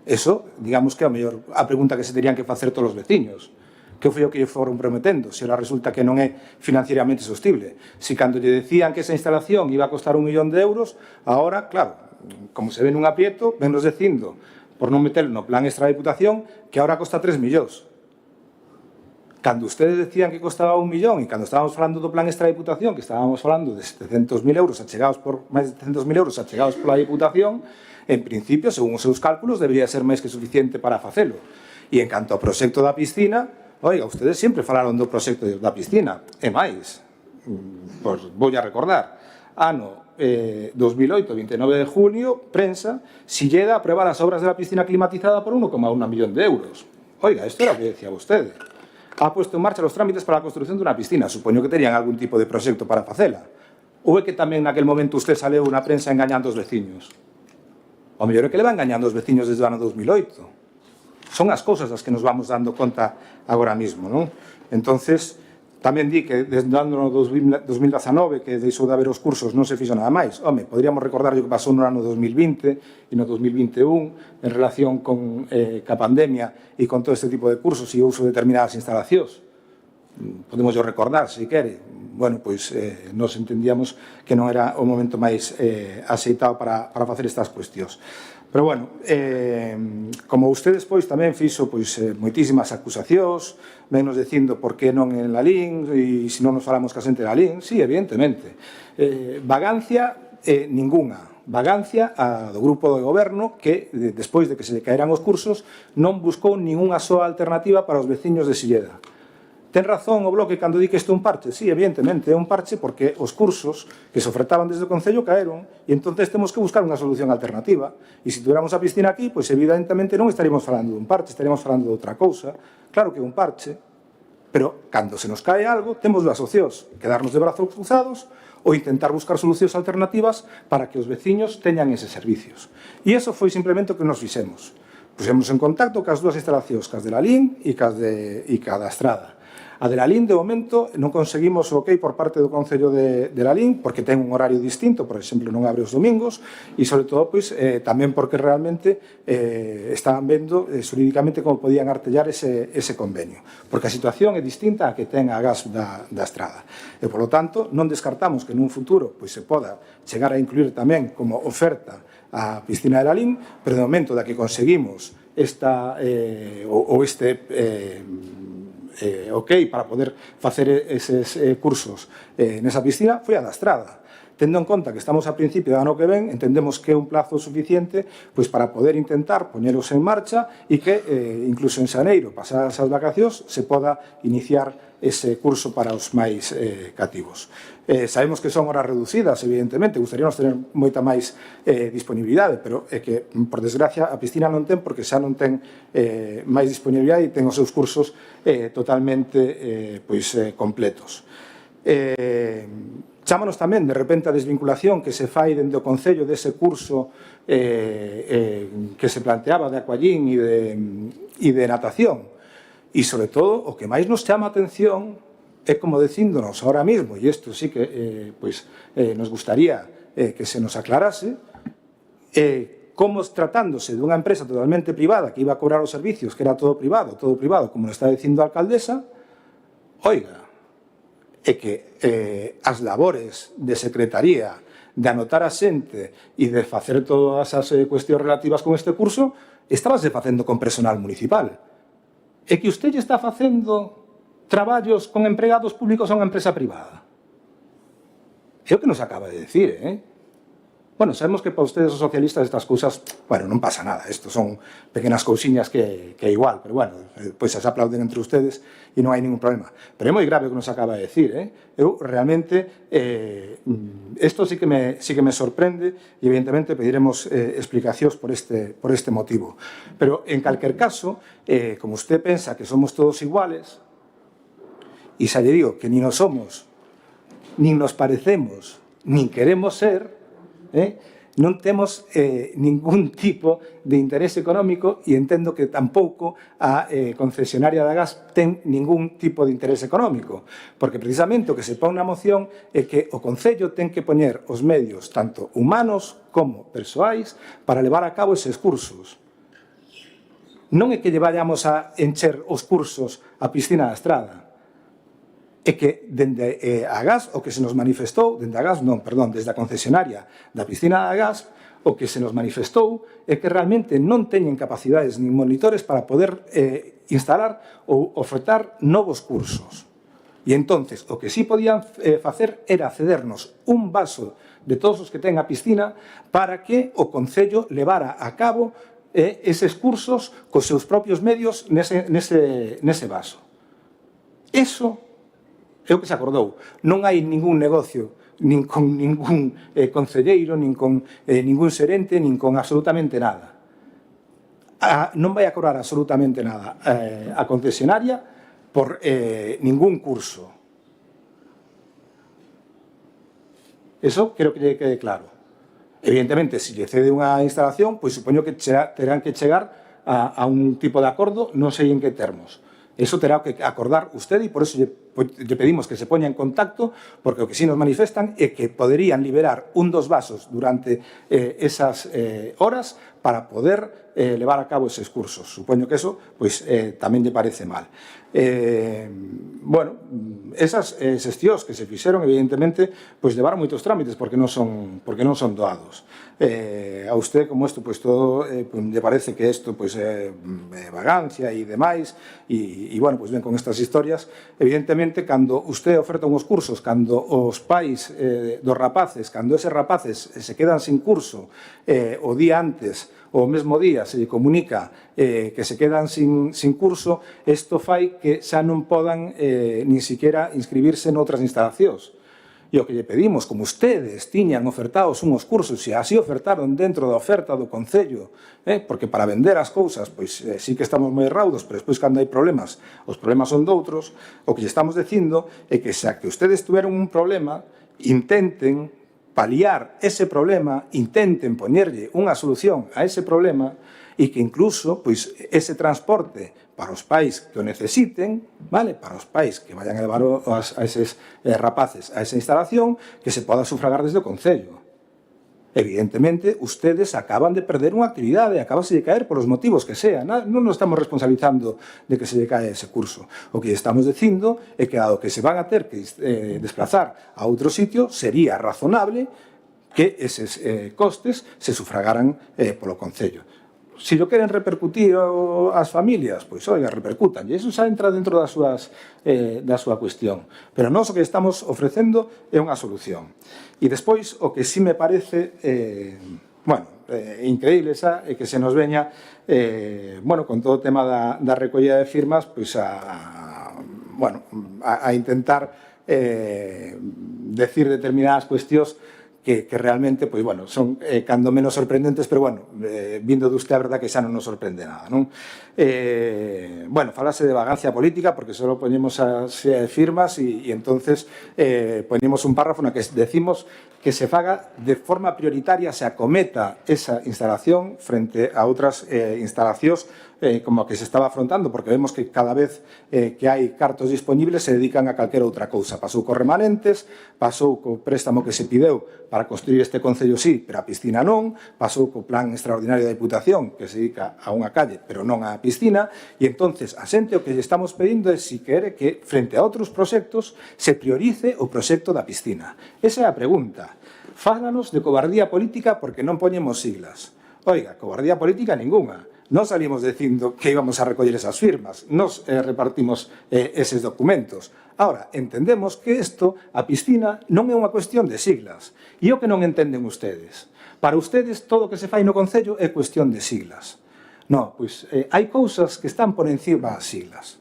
Eso, digamos que a mellor a pregunta que se terían que facer todos os veciños. Que foi o que lle foron prometendo? Se ahora resulta que non é financieramente sostible. Se cando lle decían que esa instalación iba a costar 1 millón de euros, ahora, claro, como se ven un aprieto, vennos dicindo, por non meterlo no plan extra de Diputación, que ahora costa 3 millóns. Cando ustedes decían que costaba 1 millón e cando estábamos falando do plan extra de Diputación, que estábamos falando de 700.000 euros achegados por máis de 700.000 euros achegados pola Diputación, en principio, según os seus cálculos, debería ser máis que suficiente para facelo. E en canto ao proxecto da piscina, oiga, ustedes sempre falaron do proxecto da piscina, e máis, pois vou a recordar, ano 2008, 29 de junio, prensa, Silleda aprueba as obras de la piscina climatizada por 1,1 millón de euros. Oiga, isto era o que decía vostede. Ha puesto en marcha los trámites para a construcción dunha piscina. Supoño que terían algún tipo de proxecto para facela. Ou é que tamén naquel momento usted saleu na prensa engañando os veciños? O mellor é que le va engañando os veciños desde o ano 2008. Son as cousas das que nos vamos dando conta agora mismo, non? Entonces, tamén di que desde o ano 2019, que deixou de haber os cursos, non se fixo nada máis. Home, poderíamos recordar o que pasou no ano 2020 e no 2021 en relación con a pandemia e con todo este tipo de cursos e o uso de determinadas instalacións. Podemos recordar, se quere. Bueno, pois nos entendíamos que non era o momento máis aceitado para facer estas cuestións. Pero, bueno, como usted despois tamén fixo moitísimas acusacións, vennos dicindo por que non en Lalín, e se non nos falamos ca xente de Lalín, sí, evidentemente. Vagancia, ningunha. Vagancia do grupo de goberno que, despois de que se caeran os cursos, non buscou ningunha soa alternativa para os veciños de Silleda. Ten razón o Bloque cando di que isto é un parche? Sí, evidentemente, é un parche porque os cursos que se ofertaban desde o Concello caeron e entonces temos que buscar unha solución alternativa. E se tuviéramos a piscina aquí, pois evidentemente non estaríamos falando dun parche, estaríamos falando de outra cousa. Claro que é un parche, Pero, cando se nos cae algo, temos dúas opcións, quedarnos de brazos cruzados ou intentar buscar solucións alternativas para que os veciños teñan eses servicios. E iso foi simplemente o que nos fixemos. Pusemos en contacto cas dúas instalacións, cas de Lalín e cas da Estrada. A de Lalín, de momento, non conseguimos o ok por parte do Concello de Lalín, porque ten un horario distinto, por exemplo, non abre os domingos, e, sobre todo, tamén porque realmente estaban vendo xurídicamente como podían artellar ese convenio, porque a situación é distinta a que ten a gas da Estrada. E, polo tanto, non descartamos que nun futuro se poda chegar a incluir tamén como oferta a piscina de Lalín, pero de momento da que conseguimos ok para poder facer eses cursos nesa piscina foi a da Estrada. Tendo en conta que estamos a principio do ano que ven, entendemos que é un plazo suficiente para poder intentar poñeros en marcha e que incluso en xaneiro, pasadas as vacacións, se poda iniciar ese curso para os máis cativos. Sabemos que son horas reducidas, evidentemente, gustaríamos tener moita máis disponibilidade, pero é que, por desgracia, a piscina non ten, porque xa non ten máis disponibilidade e ten os seus cursos totalmente completos. Chámanos tamén, de repente, a desvinculación que se fai dende o Concello dese curso que se planteaba de aquallín e de natación. E, sobre todo, o que máis nos chama a atención é como dicíndonos ahora mismo, e isto sí que nos gustaría que se nos aclarase, como tratándose dunha empresa totalmente privada que iba a cobrar os servicios, que era todo privado, como nos está dicindo a alcaldesa, oiga, é que as labores de secretaría, de anotar a xente e de facer todas as cuestións relativas con este curso, estábase facendo con personal municipal. É que usted está facendo traballos con empregados públicos a unha empresa privada. É o que nos acaba de decir, Bueno, sabemos que para ustedes os socialistas estas cousas, bueno, non pasa nada, isto son pequenas cousiñas que é igual, pero bueno, se aplauden entre ustedes e non hai ningún problema. Pero é moi grave o que nos acaba de decir, Eu realmente, isto sí que me sorprende e evidentemente pediremos explicacións por este motivo. Pero, en calquer caso, como usted pensa que somos todos iguales, e xa lle digo que nin nos somos, nin nos parecemos, nin queremos ser, non temos ningún tipo de interés económico e entendo que tampouco a concesionaria da gas ten ningún tipo de interés económico, porque precisamente o que se pon na moción é que o Concello ten que poñer os medios, tanto humanos como persoais, para levar a cabo eses cursos. Non é que lle vayamos a encher os cursos a piscina da Estrada, é que dende a gas o que se nos manifestou, desde a concesionaria da piscina da gas, o que se nos manifestou é que realmente non teñen capacidades nin monitores para poder instalar ou ofertar novos cursos. E entonces o que sí podían facer era cedernos un vaso de todos os que ten a piscina para que o Concello levara a cabo eses cursos cos seus propios medios nese vaso. Eso é o que se acordou. Non hai ningún negocio, nin con ningún concelleiro, nin con ningún xerente, nin con absolutamente nada. Non vai a cobrar absolutamente nada a concesionaria por ningún curso. Eso creo que lle quede claro. Evidentemente, se lle cede unha instalación, pois supoño que terán que chegar a un tipo de acordo, non sei en que termos. Eso terá que acordar usted e por eso lle pedimos que se poña en contacto, porque o que sí nos manifestan é que poderían liberar dos vasos durante esas horas para poder levar a cabo eses cursos. Supoño que eso tamén lle parece mal. Bueno, esas xestións que se fixeron, evidentemente, levaron moitos trámites porque non son doados. A usted, como isto, todo lle parece que isto é vagancia e demais, e, bueno, ven con estas historias. Evidentemente, cando usted oferta uns cursos, cando os pais dos rapaces, cando eses rapaces se quedan sin curso o día antes, o mesmo día se lle comunica que se quedan sin curso, isto fai que xa non podan nin siquiera inscribirse noutras instalacións. E o que lle pedimos, como ustedes tiñan ofertados unhos cursos e así ofertaron dentro da oferta do Concello, porque para vender as cousas, pois sí que estamos moi raudos, pero despois cando hai problemas, os problemas son doutros, o que lle estamos dicindo é que xa que ustedes tuveron un problema, intenten paliar ese problema, intenten poñerlle unha solución a ese problema e que incluso pois, ese transporte para os pais que o necesiten, vale? Para os pais que vayan a levar a eses rapaces a esa instalación, que se poda sufragar desde o Concello. Evidentemente, ustedes acaban de perder unha actividade, acabase de caer por os motivos que sean. Non nos estamos responsabilizando de que se lle cae ese curso. O que estamos dicindo é que, dado que se van a ter que desplazar a outro sitio, sería razonable que eses costes se sufragaran polo Concello. Se lo queren repercutir ás familias, pois, oiga, repercutan. E iso xa entra dentro da súa cuestión. Pero nós o que estamos ofrecendo é unha solución. E despois, o que sí me parece, increíble xa, é que se nos veña, con todo o tema da recollida de firmas, pois a intentar decir determinadas cuestións que realmente, pois, son cando menos sorprendentes, pero, vindo de usted, a verdad que xa non nos sorprende nada, non? Falase de vagancia política, porque só poñemos as firmas e entonces poñemos un párrafo na que decimos que se faga de forma prioritaria, se acometa esa instalación frente a outras instalacións como a que se estaba afrontando, porque vemos que cada vez que hai cartos disponibles se dedican a calquera outra cousa. Pasou co remanentes, pasou co préstamo que se pideu para construir este Concello sí, pero a piscina non, pasou co plan extraordinario da Diputación que se dedica a unha calle, pero non á piscina, e entonces a xente o que lle estamos pedindo é si quere que frente a outros proxectos se priorice o proxecto da piscina. Esa é a pregunta. Fálanos de cobardía política porque non poñemos siglas. Oiga, cobardía política ningunha. Non salimos dicindo que íbamos a recoller esas firmas, nos repartimos eses documentos. Ahora, entendemos que isto, a piscina, non é unha cuestión de siglas. E o que non entenden ustedes? Para ustedes, todo o que se fai no Concello é cuestión de siglas. Non, pois hai cousas que están por encima das siglas.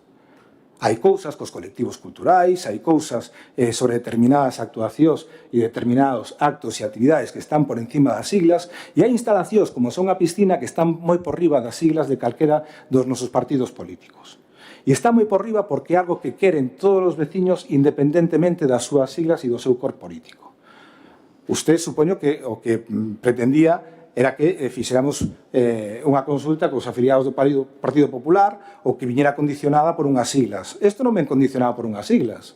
Hai cousas cos colectivos culturais, hai cousas sobre determinadas actuacións e determinados actos e actividades que están por encima das siglas, e hai instalacións como son a piscina que están moi por riba das siglas de calquera dos nosos partidos políticos. E está moi por riba porque é algo que queren todos os veciños independentemente das súas siglas e do seu cor político. Usted supoño que o que pretendía era que fixéramos unha consulta cos afiliados do Partido Popular ou que viñera condicionada por unhas siglas. Isto non ven condicionado por unhas siglas.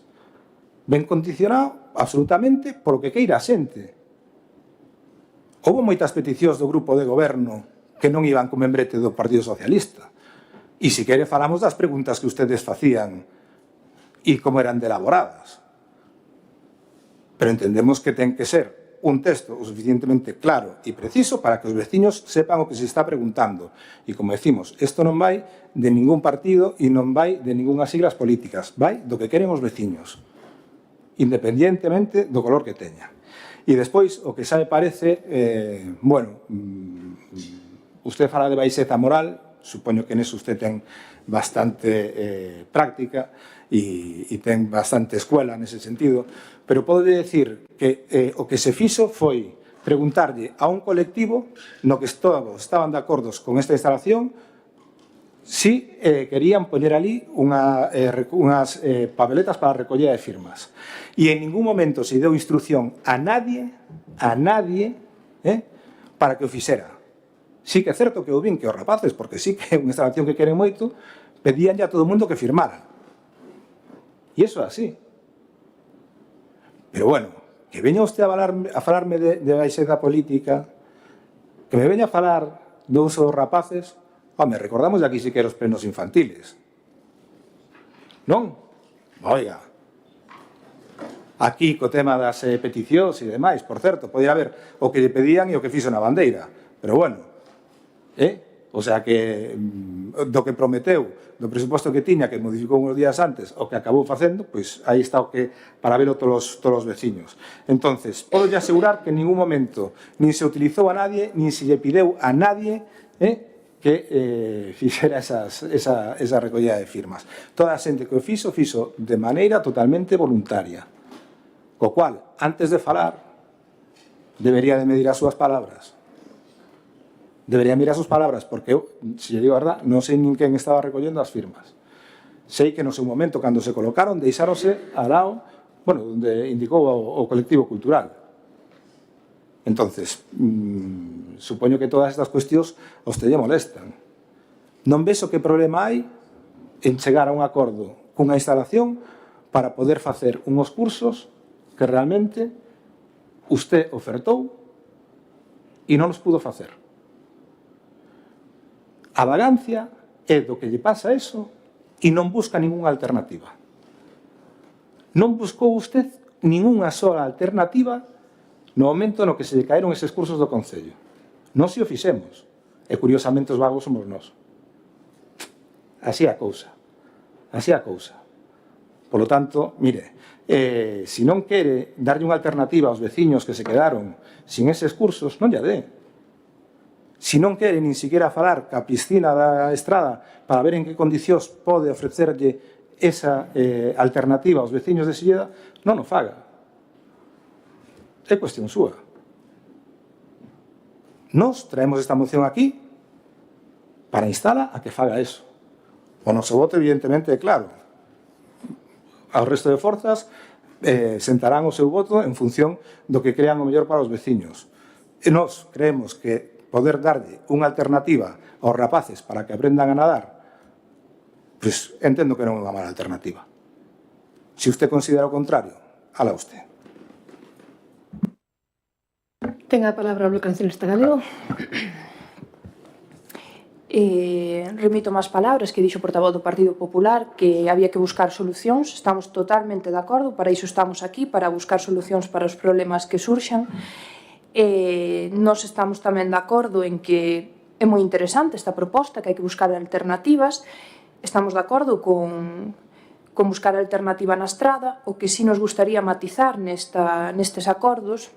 Ven condicionado absolutamente por o que queira a xente. Houve moitas peticións do grupo de goberno que non iban co membrete do Partido Socialista. E se quere falamos das preguntas que ustedes facían e como eran de elaboradas. Pero entendemos que ten que ser un texto o suficientemente claro e preciso para que os veciños sepan o que se está preguntando. E como decimos, isto non vai de ningún partido e non vai de ningunhas siglas políticas, vai do que queren os veciños, independientemente do color que teña. E despois, o que xa me parece, usted fala de baixeza moral, supoño que neso usted ten bastante práctica e ten bastante escuela nese sentido, pero pode decir que o que se fixo foi preguntarlle a un colectivo no que todos estaban de acordo con esta instalación si querían poñer ali unhas papeletas para a recollida de firmas. E en ningún momento se deu instrucción a nadie, para que o fixera. Sí que é certo que o vin que os rapaces, porque sí que é unha instalación que queren moito, pedían a todo o mundo que firmara. E iso é así. Pero que veña usted a falarme de baixeza política, que me veña a falar do uso dos rapaces, recordamos de aquí si que os plenos infantiles. Non? Oiga, aquí co tema das peticións e demais, por certo, podía haber o que lle pedían e o que fixo na bandeira, pero o sea que do que prometeu, do presuposto que tiña, que modificou uns días antes, o que acabou facendo, pois aí está o que para velo todos os veciños. Entonces, podo lle asegurar que en ningún momento nin se utilizou a nadie, nin se lle pideu a nadie que fixera esa recollida de firmas. Toda a xente que o fixo de maneira totalmente voluntaria. Co cual, antes de falar, debería de medir as súas palabras. Debería mirar as súas palabras, porque eu, se lle digo a verdad, non sei nin quen estaba recollendo as firmas. Sei que no seu momento, cando se colocaron, deixáronse ao lado, bueno, onde indicou o colectivo cultural. Entonces, supoño que todas estas cuestións os te lle molestan. Non vexo que problema hai en chegar a un acordo cunha instalación para poder facer unhos cursos que realmente usted ofertou e non os pudo facer. A vagancia é do que lle pasa eso e non busca ningunha alternativa. Non buscou usted ningunha sola alternativa no momento no que se lle caeron eses cursos do Concello. Non se o fixemos. E curiosamente os vagos somos nós. Así a cousa. Así a cousa. Por lo tanto, mire, se non quere darlle unha alternativa aos veciños que se quedaron sin eses cursos, non lle dé. Se non quere nin siquiera falar ca piscina da Estrada para ver en que condicións pode ofrecerlle esa alternativa aos veciños de Silleda, non o faga. É cuestión súa. Nos traemos esta moción aquí para instala a que faga eso. O noso voto, evidentemente, é claro. Ao resto de forzas sentarán o seu voto en función do que crean o mellor para os veciños. E nós creemos que poder darlle unha alternativa aos rapaces para que aprendan a nadar, pois entendo que non é unha mala alternativa. Se usted considera o contrario, alá usted. Ten a palabra o Bloque Nacionalista Galego. Remito máis palabras que dixo o portavoz do Partido Popular, que había que buscar solucións. Estamos totalmente de acordo, para iso estamos aquí, para buscar solucións para os problemas que surxan. Nós estamos tamén de acordo en que é moi interesante esta proposta, que hai que buscar alternativas. Estamos de acordo con buscar alternativa na Estrada. O que sí nos gustaría matizar nestes acordos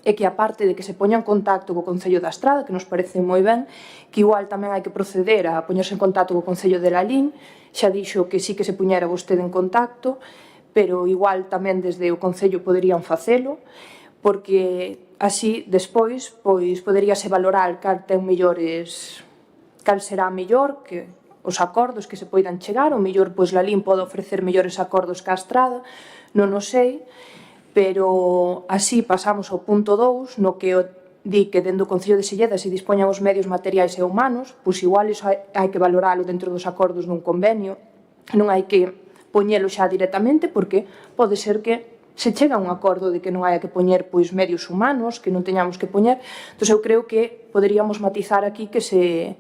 é que, aparte de que se poña en contacto co Concello da Estrada, que nos parece moi ben, que igual tamén hai que proceder a poñerse en contacto co Concello de Lalín. Xa dixo que sí que se puñera vostede en contacto, pero igual tamén desde o Concello poderían facelo, porque así, despois, pois poderíase valorar cal será mellor que os acordos que se poidan chegar. O mellor, pois, Lalín pode ofrecer mellores acordos que a Estrada, non o sei, pero así pasamos ao punto 2, no que di que dentro do Concello de Silleda se dispoñan os medios materiais e humanos, pois igual iso hai que valoralo dentro dos acordos dun convenio, non hai que poñelo xa directamente, porque pode ser que se chega a un acordo de que non hai que poñer pois medios humanos, que non teñamos que poñer. Entón eu creo que poderíamos matizar aquí que se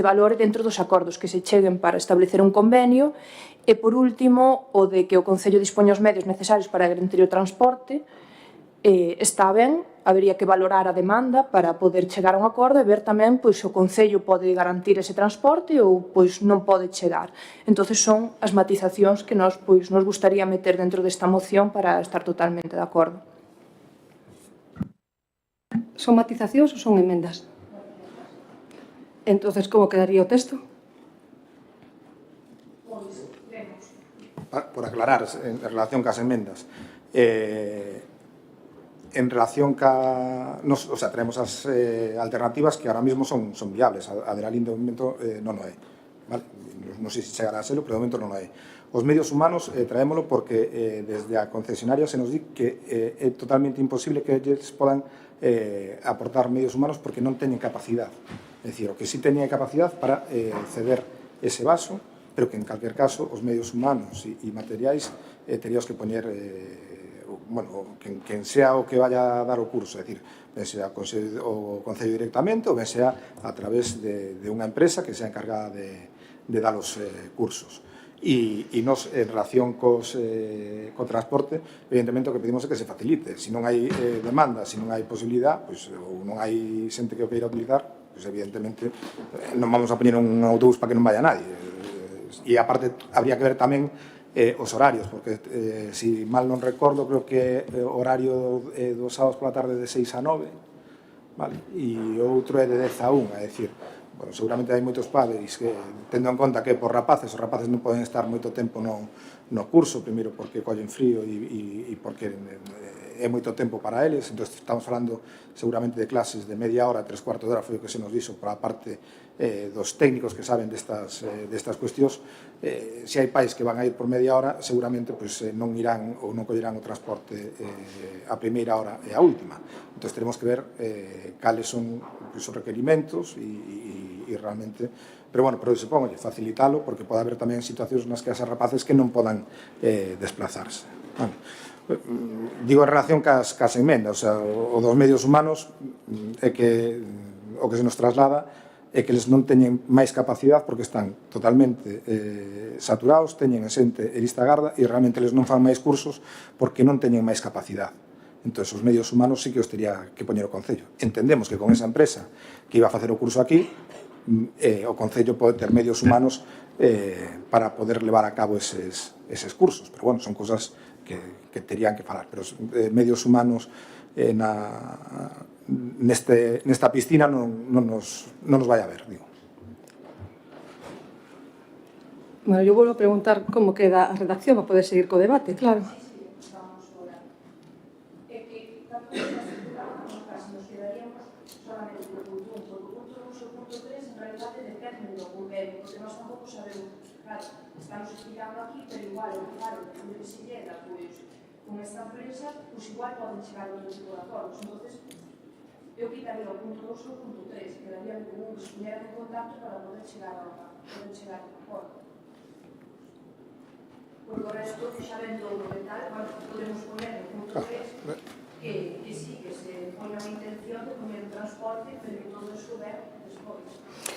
valore dentro dos acordos que se cheguen para establecer un convenio. E, por último, o de que o Concello dispoña os medios necesarios para garantir o transporte, está ben, habería que valorar a demanda para poder chegar a un acordo e ver tamén pois o Concello pode garantir ese transporte ou pois non pode chegar. Entonces son as matizacións que nos gustaría meter dentro desta moción para estar totalmente de acordo. Son matizacións ou son emendas? Entonces, como quedaría o texto? Por aclarar, en relación cas emendas, en relación o sea, tenemos as alternativas que ahora mismo son viables. A de Lalín de momento non o é, vale? Non sei se chegará a serlo, pero de momento non o é. Os medios humanos traémolo porque desde a concesionaria se nos di que é totalmente imposible que eles podan aportar medios humanos porque non teñen capacidade. É dicir, o que sí teñen capacidade para ceder ese vaso, pero que en calquer caso os medios humanos e materiais teríamos que poñer bueno, quen sea o que vaya a dar o curso, é dicir, ben sea o Concello directamente ou ben sea a través de unha empresa que sea encargada de dar os cursos. E nos, en relación co transporte, evidentemente o que pedimos é que se facilite. Se non hai demanda, se non hai posibilidad, ou non hai xente que o queira utilizar, evidentemente non vamos a poñer un autobús para que non vaya nadie. E aparte, habría que ver tamén os horarios, porque se mal non recordo, creo que o horario dos sábados pola tarde de 6 a 9, vale? E outro é de 10 a 1, é dicir, bueno, seguramente hai moitos padres que, tendo en conta que por rapaces, os rapaces non poden estar moito tempo no curso, primeiro porque collen frío e porque é moito tempo para eles, entón estamos falando seguramente de clases de media hora, 3/4 de hora, foi o que se nos dixo por a parte dos técnicos que saben destas cuestións. Se hai pais que van a ir por media hora, seguramente non irán ou non collerán o transporte a primeira hora e a última. Entón teremos que ver cales son os requerimentos e realmente, pero bueno, pero supongo facilitalo, porque pode haber tamén situacións nas que as rapaces que non podan desplazarse. Bueno, digo en relación cas enmendas, o sea, o dos medios humanos é que o que se nos traslada é que eles non teñen máis capacidade porque están totalmente saturados, teñen xente e lista garda e realmente eles non fan máis cursos porque non teñen máis capacidade. Entón, os medios humanos sí que os tería que poñer o Concello. Entendemos que con esa empresa que iba a facer o curso aquí, o Concello pode ter medios humanos para poder levar a cabo eses cursos. Pero, bueno, son cosas que terían que falar. Pero medios humanos nesta piscina non nos vai a ver, digo. Bueno, eu volvo a preguntar como queda a redacción para poder seguir co debate, claro. Estamos explicando aquí, pero igual, claro, de que se llega, con esta empresa, igual poden chegar a outro tipo de acordos. Entonces, eu quitaría o punto 2 e o punto 3, quedaría como que se puñeran en contacto para poder chegar a un acordo. Porque o resto, xa vendo o tal, podemos poner o punto 3, que sí, que se poña unha intención de poñer o transporte, pero que todo eso ver despois.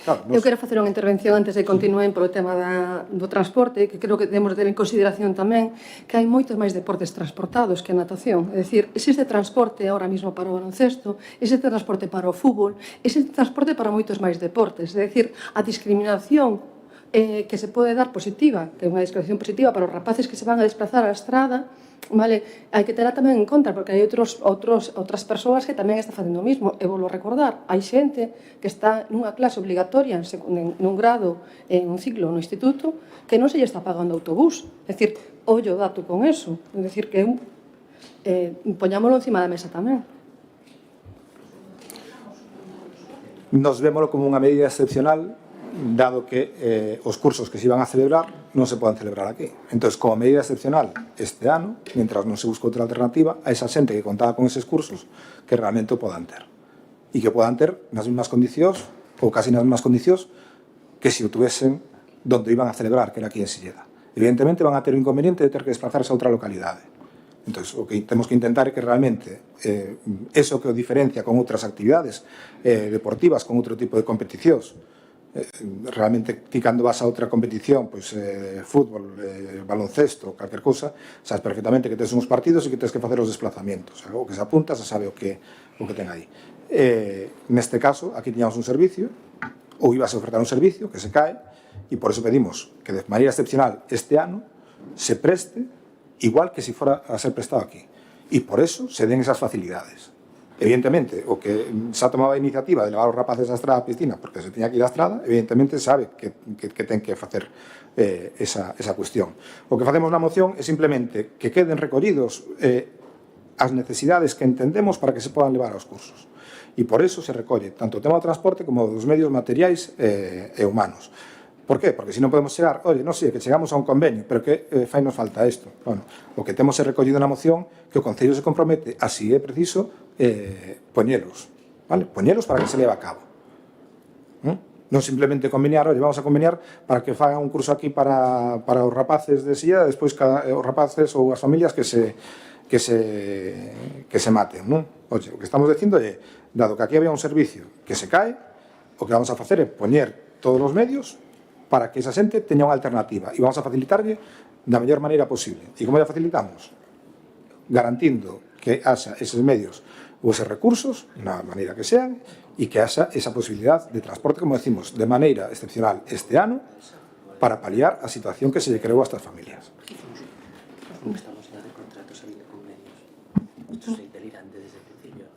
Eu quero facer unha intervención antes de continúen polo tema do transporte, que creo que debemos ter en consideración tamén que hai moitos máis deportes transportados que a natación. É dicir, existe transporte ahora mismo para o baloncesto, existe transporte para o fútbol, existe transporte para moitos máis deportes. É dicir, a discriminación que se pode dar positiva, que é unha discriminación positiva para os rapaces que se van a desplazar á estrada, vale, hai que terá tamén en conta, porque hai outras persoas que tamén están facendo o mismo. E vou recordar, hai xente que está nunha clase obligatoria nun grado, en un ciclo no instituto, que non se lle está pagando autobús. É dicir, ollo dato con eso. É dicir, que poñámoslo encima da mesa tamén. Nos vémolo como unha medida excepcional, dado que os cursos que se iban a celebrar non se poden celebrar aquí. Entón, como medida excepcional este ano, mientras non se busca outra alternativa, a esa xente que contaba con eses cursos que realmente o podan ter. E que podan ter nas mesmas condicións, ou casi nas mesmas condicións, que se o tuvesen donde iban a celebrar, que era aquí en Silleda. Evidentemente van a ter o inconveniente de ter que desplazarse a outra localidade. Entón, o que temos que intentar é que realmente eso que o diferencia con outras actividades deportivas, con outro tipo de competicións, realmente ti cando vas a outra competición, fútbol, baloncesto, calquer cousa, sabes perfectamente que tens uns partidos e que tens que facer os desplazamientos. O que se apunta, se sabe o que ten aí. Neste caso, aquí tiñamos un servicio, ou ibas a ofertar un servicio que se cae, e por eso pedimos que de maneira excepcional este ano se preste igual que se fora a ser prestado aquí. E por eso se den esas facilidades. Evidentemente, o que se ha tomado a iniciativa de levar os rapaces á estrada a piscina porque se teña que ir á estrada, evidentemente sabe que ten que facer esa cuestión. O que facemos na moción é simplemente que queden recollidos as necesidades que entendemos para que se podan levar aos cursos. E por eso se recolle tanto o tema do transporte como dos medios materiais e humanos. Por qué? Porque se non podemos chegar, oye, non sei, que chegamos a un convenio, pero que fai nos falta isto. Bueno, o que temos é recollido na moción que o Concello se compromete, así é preciso, poñelos, vale? Poñelos para que se leve a cabo. Non simplemente conveniar, oye, vamos a conveniar para que fagan un curso aquí para os rapaces de Silleda, despois os rapaces ou as familias que se maten, non? Oye, o que estamos dicindo é, dado que aquí había un servicio que se cae, o que vamos a facer é poñer todos os medios para que esa xente teña unha alternativa e vamos a facilitarlle da mellor maneira posible. E como a facilitamos? Garantindo que haxa eses medios ou eses recursos, na maneira que sean, e que haxa esa posibilidad de transporte, como decimos, de maneira excepcional este ano para paliar a situación que se lle creou a estas familias. Estamos ya de contratos y de convenios. Esto es delirante desde el principio.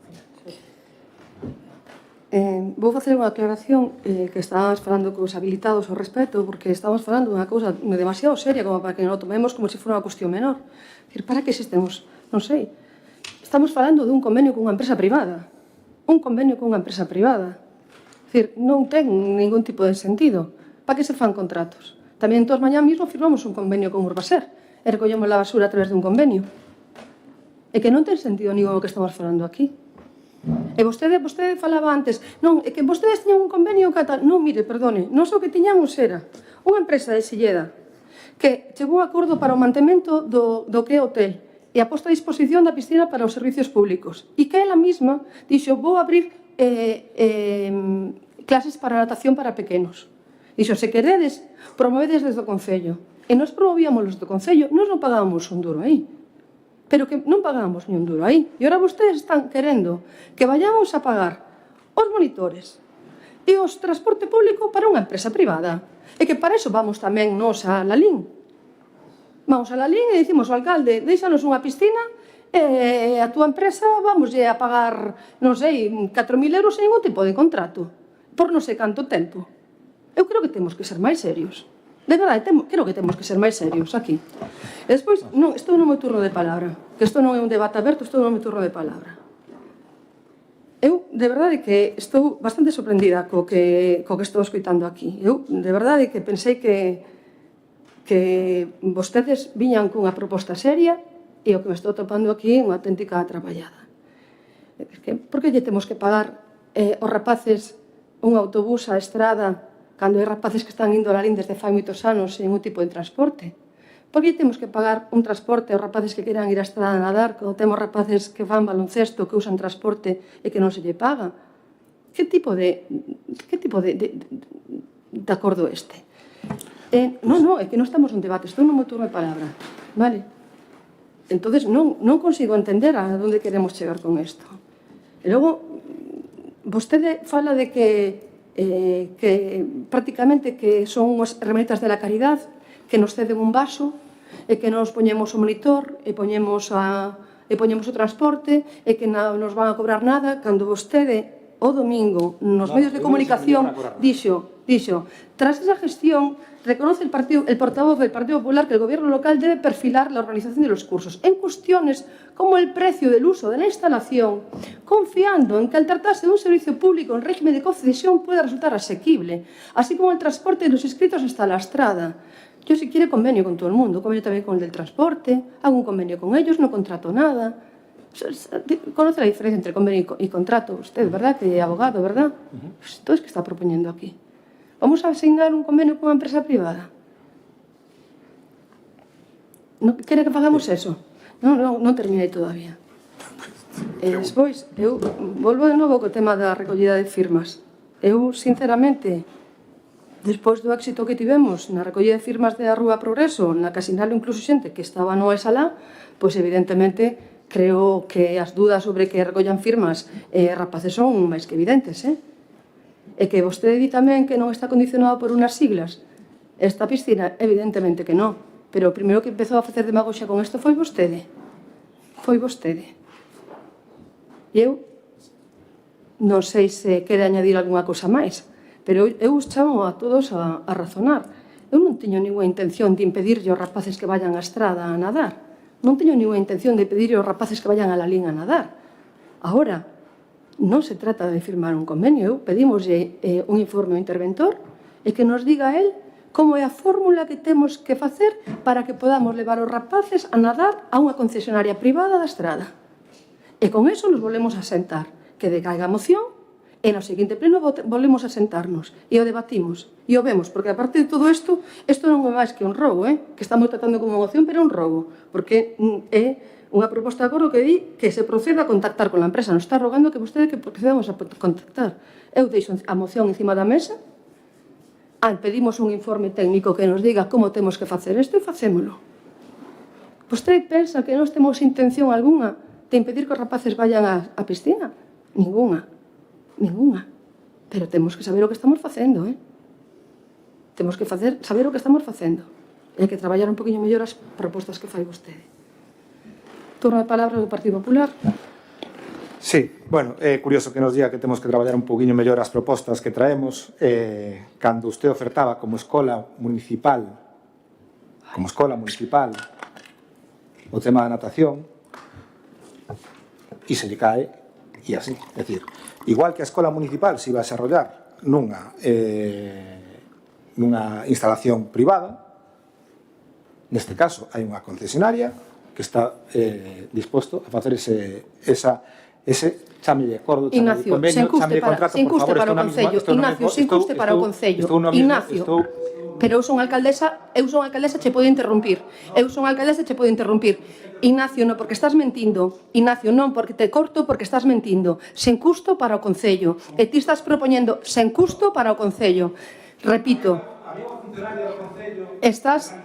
Vou facer unha aclaración que estábamos falando cos habilitados ao respecto, porque estamos falando dunha cousa demasiado seria como para que non o tomemos como se fora unha cuestión menor. Dicir, para que existemos? Non sei. Estamos falando dun convenio cunha empresa privada. Un convenio cunha empresa privada. Dicir, non ten ningún tipo de sentido. Para que se fan contratos? Tamén todos mañá mismo firmamos un convenio con Urbaser e recollemos a basura a través dun convenio. É que non ten sentido ningún o que estamos falando aquí. E vostede falaba antes, non, é que vostedes tiñan un convenio catalán. Non, mire, perdone, non o que tiñamos era unha empresa de Silleda que chegou a acordo para o mantemento do que é hotel e a posta a disposición da piscina para os servicios públicos. E que ela mesma dixo, vou abrir clases para natación para pequenos. Dixo, se queredes, promovedes desde o Concello. E nós promovíamos desde o Concello, nós non pagábamos un duro aí. Pero que non pagábamos ni un duro aí. E ahora vostedes están querendo que vayamos a pagar os monitores e os transporte público para unha empresa privada. E que para eso vamos tamén nos a Lalín. Vamos a Lalín e dicimos ao alcalde, deixanos unha piscina e a túa empresa vamoslle a pagar, non sei, 4.000 euros sen ningún tipo de contrato. Por non sei canto tempo. Eu creo que temos que ser máis serios. De verdade, creo que temos que ser máis serios aquí. E despois, non, estou no meu turno de palabra. Que isto non é un debate aberto, estou no meu turno de palabra. Eu, de verdade, que estou bastante sorprendida co que estou escoitando aquí. Eu, de verdade, que pensei que vostedes viñan cunha proposta seria e o que me estou topando aquí é unha auténtica traballada. Por que lle temos que pagar os rapaces un autobús á estrada cando hai rapaces que están indo a Lalín desde fai moitos anos sen ningún tipo de transporte? Por que temos que pagar un transporte aos rapaces que queran ir á estrada a nadar cando temos rapaces que fan baloncesto, que usan transporte e que non se lle paga? Que tipo de acordo este? Non, é que non estamos nun debate, estou nun turno de palabra, vale? Entonces non consigo entender a onde queremos chegar con isto. E logo, vostede fala de que prácticamente que son unhas herramientas de la caridad que nos ceden un vaso e que nos poñemos o monitor e poñemos o transporte e que non nos van a cobrar nada cando vostede o domingo nos medios de comunicación dixo tras esa gestión reconoce el portavoz del Partido Popular que el gobierno local debe perfilar la organización de los cursos en cuestiones como el precio del uso de la instalación, confiando en que al tratarse de un servicio público en régimen de concesión pueda resultar asequible, así como el transporte de los inscritos hasta la estrada. Yo si quiere convenio con todo el mundo, convenio también con el del transporte, hago un convenio con ellos, no contrato nada. Conoce la diferencia entre convenio y contrato usted, ¿verdad? Que es abogado, ¿verdad? Pues entonces, ¿qué está proponiendo aquí? ¿Vamos a asignar un convenio con unha empresa privada? Non quere que fagamos eso? Non terminei todavía. E despois, eu volvo de novo co tema da recollida de firmas. Eu, sinceramente, despois do éxito que tivemos na recollida de firmas de Rúa Progreso, na que asinalo incluso xente que estaba no ESALA, pois evidentemente creo que as dudas sobre que recollan firmas rapaces son máis que evidentes, E que vostede di tamén que non está condicionado por unas siglas. Esta piscina, evidentemente que non. Pero o primeiro que empezou a facer demagoxia con isto foi vostede. Foi vostede. E eu non sei se quere añadir algunha cousa máis, pero eu chamo a todos a razonar. Eu non teño ninguna intención de impedirlle aos rapaces que vayan á estrada a nadar. Non teño ninguna intención de pedirlle aos rapaces que vayan a Lalín a nadar. Agora, non se trata de firmar un convenio, pedimoslle un informe ao interventor e que nos diga él como é a fórmula que temos que facer para que podamos levar os rapaces a nadar a unha concesionaria privada da estrada. E con eso nos volvemos a sentar, que decaiga a moción e no seguinte pleno volvemos a sentarnos e o debatimos e o vemos, porque aparte de todo isto non é máis que un roubo, que estamos tratando como moción, pero é un roubo, porque é unha proposta de acordo que di que se proceda a contactar con a empresa. Nos está rogando que vostede que procedamos a contactar. Eu deixo a moción encima da mesa, pedimos un informe técnico que nos diga como temos que facer isto e facémolo. Vostede pensa que nós temos intención algunha de impedir que os rapaces vayan á piscina? Ninguna. Pero temos que saber o que estamos facendo, Temos que saber o que estamos facendo. E hai que traballar un poquinho mellor as propostas que fai vostede. Turno de palabra do Partido Popular. Sí, bueno, é curioso que nos diga que temos que traballar un poquinho mellor as propostas que traemos. Cando usted ofertaba como escola municipal o tema da natación, e se lle cae, e así. É dicir, igual que a escola municipal se iba a desarrollar nunha instalación privada, neste caso hai unha concesionaria que está disposto a facer ese chamille acordo, chamille Ignacio, convenio, chamille contrato, sen custe por para o favor, Concello. Ignacio, sen custe para o Concello. Ignacio, pero eu son alcaldesa, che podo interrumpir. Ignacio, non, porque estás mentindo. Ignacio, non, porque te corto, porque estás mentindo. Sen custo para o Concello. E ti estás propoñendo sen custo para o Concello. Repito. Estás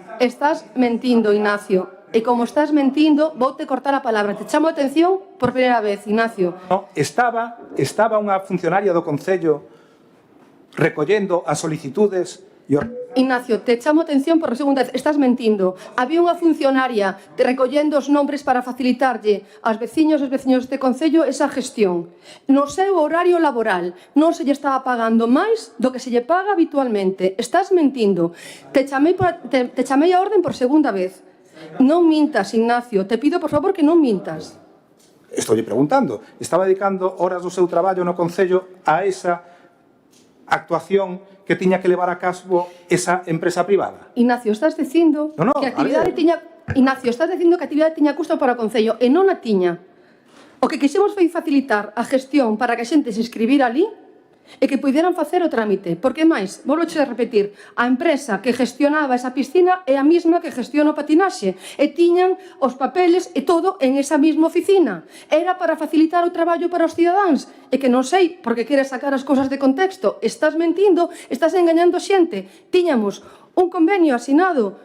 mentindo, Ignacio. E como estás mentindo, voute cortar a palabra. Te chamo a atención por primeira vez, Ignacio. No, estaba unha funcionaria do Concello recollendo as solicitudes e Ignacio, te chamo a atención por segunda vez. Estás mentindo. Había unha funcionaria recollendo os nombres para facilitarlle aos veciños e os veciños deste Concello esa gestión. No seu horario laboral non se lle estaba pagando máis do que se lle paga habitualmente. Estás mentindo. Te chamei a orden por segunda vez. Non mintas, Ignacio. Te pido, por favor, que non mintas. Estou lle preguntando. Estaba dedicando horas do seu traballo no Concello a esa actuación que tiña que levar a cabo esa empresa privada. Ignacio, estás dicindo que a actividade tiña... Ignacio, estás dicindo que a actividade tiña custo para o Concello e non a tiña. O que quixemos foi facilitar a gestión para que a xente se inscribira ali e que puderan facer o trámite. Porque máis, volvoche a repetir, a empresa que gestionaba esa piscina é a mesma que gestiona o patinaxe e tiñan os papeles e todo en esa mesma oficina. Era para facilitar o traballo para os cidadáns e que non sei porque queres sacar as cousas de contexto. Estás mentindo, estás engañando xente. Tiñamos un convenio asinado,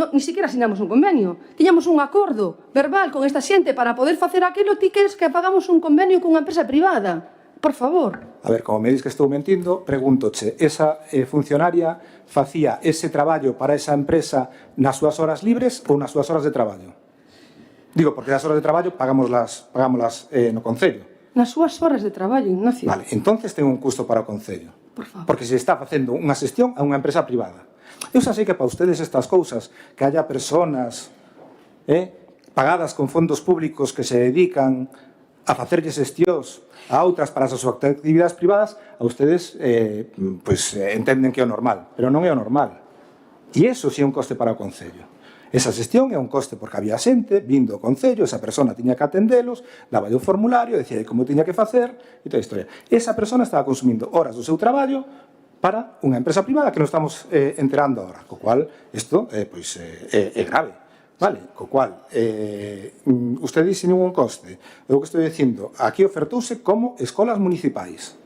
ni siquiera asinamos un convenio, tiñamos un acordo verbal con esta xente para poder facer aquilo. Ti queres que pagamos un convenio cunha empresa privada? Por favor. A ver, como me dis que estou mentindo, pregúntoche, esa funcionaria facía ese traballo para esa empresa nas súas horas libres ou nas súas horas de traballo? Digo, porque as horas de traballo pagámoslas no Concello. Nas súas horas de traballo, Ignacio. Vale, entonces ten un custo para o Concello. Por favor. Porque se está facendo unha xestión a unha empresa privada. Eu xa sei que para ustedes estas cousas, que haya personas pagadas con fondos públicos que se dedican a facerlle xestións a outras para as súas actividades privadas, a ustedes entenden que é o normal, pero non é o normal. E iso sí é un coste para o Concello. Esa xestión é un coste porque había xente vindo ao Concello, esa persona tiña que atendelos, daba o formulario, decía como tiña que facer e toda a historia. Esa persona estaba consumindo horas do seu traballo para unha empresa privada que non estamos enterando agora, co cual isto é grave. Vale, co cual, usted dixe ningún coste. Eu que estou dicindo, aquí ofertouse como escolas municipais.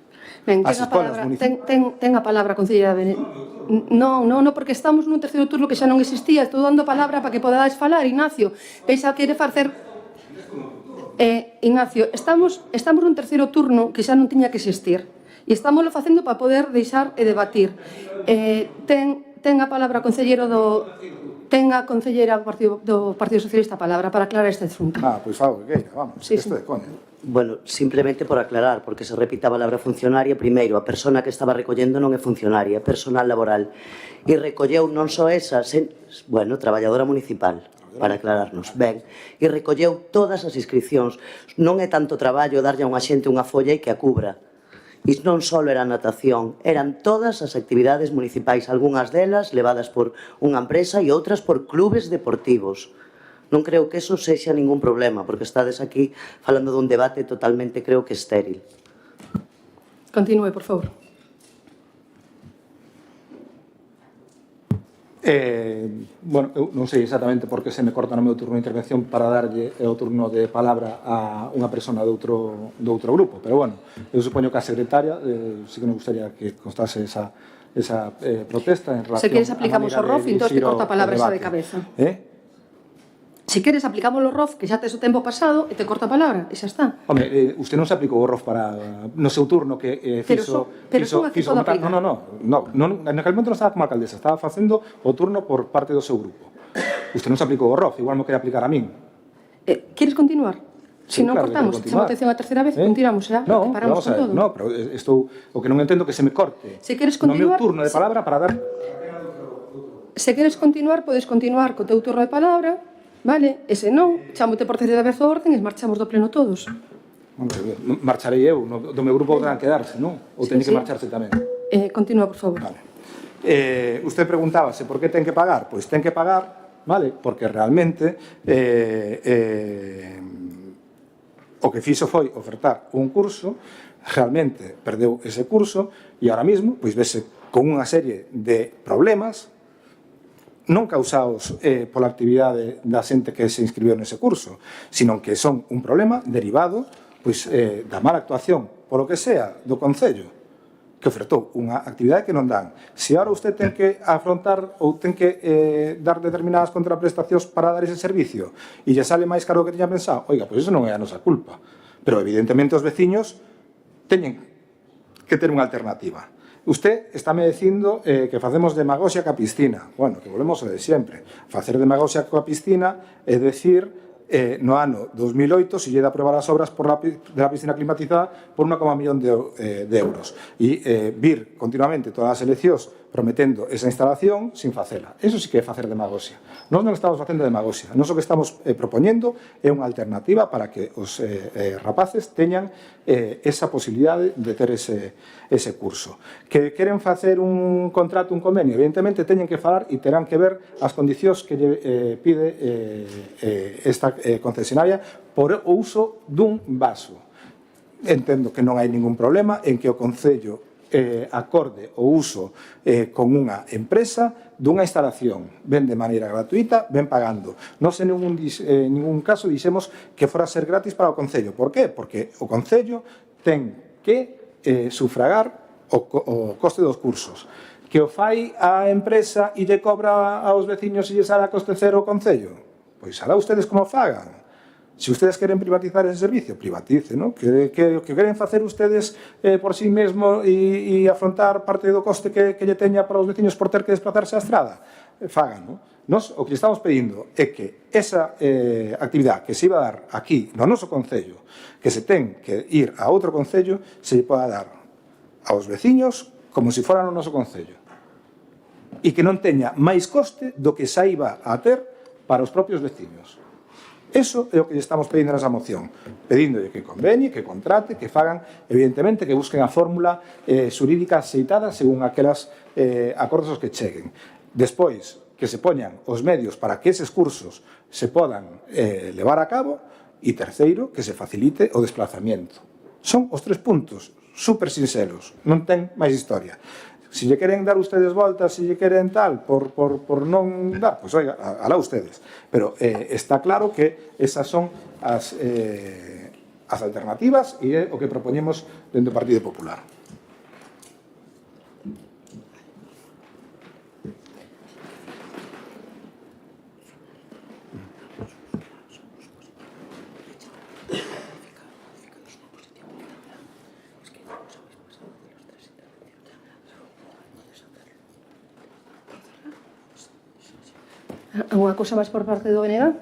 Ben, ten a palabra, concelleira Benedito. Non, porque estamos nun terceiro turno que xa non existía. Estou dando palabra para que podades falar, Ignacio. Pensa que quere facer... Ignacio, estamos nun terceiro turno que xa non tiña que existir. E estámoslo facendo para poder deixar e debatir. Ten a palabra o concelleiro do... Ten a concelleira do Partido Socialista a palabra para aclarar este asunto. Pois fago que queira, vamos, isto de coña. Bueno, simplemente por aclarar, porque se repite a palabra funcionaria, primeiro, a persona que estaba recollendo non é funcionaria, é personal laboral. E recolleu non só esa, traballadora municipal, para aclararnos, ben, e recolleu todas as inscripcións. Non é tanto traballo darlle a unha xente unha folla e que a cubra. E non só era natación, eran todas as actividades municipais, algunhas delas levadas por unha empresa e outras por clubes deportivos. Non creo que eso sexa ningún problema, porque estades aquí falando dun debate totalmente, creo que estéril. Continúe, por favor. Bueno, eu non sei exactamente por que se me corta no meu turno de intervención para darlle o turno de palabra a unha persona do outro grupo, pero bueno, eu supoño que a secretaria sí que nos gustaría que constase esa protesta en relación... Se queres aplicamos o ROF, entón te corta a palabra esa de cabeza. Se queres aplicamos o ROF, que xa tes o tempo pasado, e te corta a palabra, e xa está. Home, usted non se aplicou o ROF no seu turno que fixo... Pero son aquí todo aplicar. Non, en aquel momento non estaba como alcaldesa, estaba facendo o turno por parte do seu grupo. Usted non se aplicou o ROF, igual me quere aplicar a min. Queres continuar? Se non claro que cortamos, quero se continuar. votación a terceira vez, continuamos xa, No, paramos vamos a con ver, todo. no, pero estou, o que non entendo que se me corte Se queres no meu continuar, turno de palabra para dar... Se queres continuar, podes continuar co teu turno de palabra, vale? E se non, chamote por terceira vez o orden e marchamos do pleno todos. Marcharei eu, do meu grupo poderán quedarse, non? Ou teñen que marcharse tamén? Continúa, por favor. Vale. Usted preguntábase por que ten que pagar? Pois ten que pagar, vale? Porque realmente o que fixo foi ofertar un curso, realmente perdeu ese curso e ahora mismo pois vese con unha serie de problemas non causados pola actividade da xente que se inscribiu nese curso, sino que son un problema derivado pois, da mala actuación, polo que sea, do Concello, que ofertou unha actividade que non dan. Se agora usted ten que afrontar ou ten que dar determinadas contraprestacións para dar ese servicio e lle sale máis caro do que tiña pensado, oiga, pois iso non é a nosa culpa. Pero evidentemente os veciños teñen que ter unha alternativa. Usted estáme dicindo que facemos demagoxia ca piscina. Bueno, que volvemos ao de sempre. Facer demagoxia coa piscina é decir, no ano 2008 se lle dá aprobar as obras de la piscina climatizada por 1,1 millón de euros. E vir continuamente todas as eleccións prometendo esa instalación sin facela. Eso sí que é facer demagoxia. Nós non estamos facendo demagoxia. Nós o que estamos propoñendo é unha alternativa para que os rapaces teñan esa posibilidade de ter ese curso. Que queren facer un contrato, un convenio, evidentemente teñen que falar e terán que ver as condicións que lle pide esta concesionaria por o uso dun vaso. Entendo que non hai ningún problema en que o Concello acorde o uso con unha empresa dunha instalación, ben de maneira gratuita, ben pagando. Nós en ningún caso dixemos que fora a ser gratis para o Concello. Por qué? Porque o Concello ten que sufragar o coste dos cursos. Que o fai a empresa e lle cobra aos veciños e lle sale a coste cero o Concello? Pois alá ustedes como fagan. Se ustedes queren privatizar ese servicio, privatice, ¿no? Que queren facer ustedes por sí mesmo e afrontar parte do coste que lle teña para os veciños por ter que desplazarse á estrada, fagan, ¿no? Nos o que estamos pedindo é que esa actividade que se iba a dar aquí no noso Concello, que se ten que ir a outro Concello, se lle poda dar aos veciños como se fora no noso Concello. E que non teña máis coste do que xa iba a ter para os propios veciños. Eso é o que lle estamos pedindo nesa moción, pedíndolle que convenie, que contrate, que fagan, evidentemente, que busquen a fórmula xurídica aceitada según aquelas acordos aos que cheguen. Despois, que se poñan os medios para que eses cursos se podan levar a cabo e, terceiro, que se facilite o desplazamiento. Son os 3 puntos, super sinceros, non ten máis historia. Se lle queren dar ustedes voltas, se lle queren tal, por non dar, pois oiga, alá ustedes. Pero está claro que esas son as alternativas e é o que propoñemos dentro do Partido Popular. Alguna cousa máis por parte do BNG?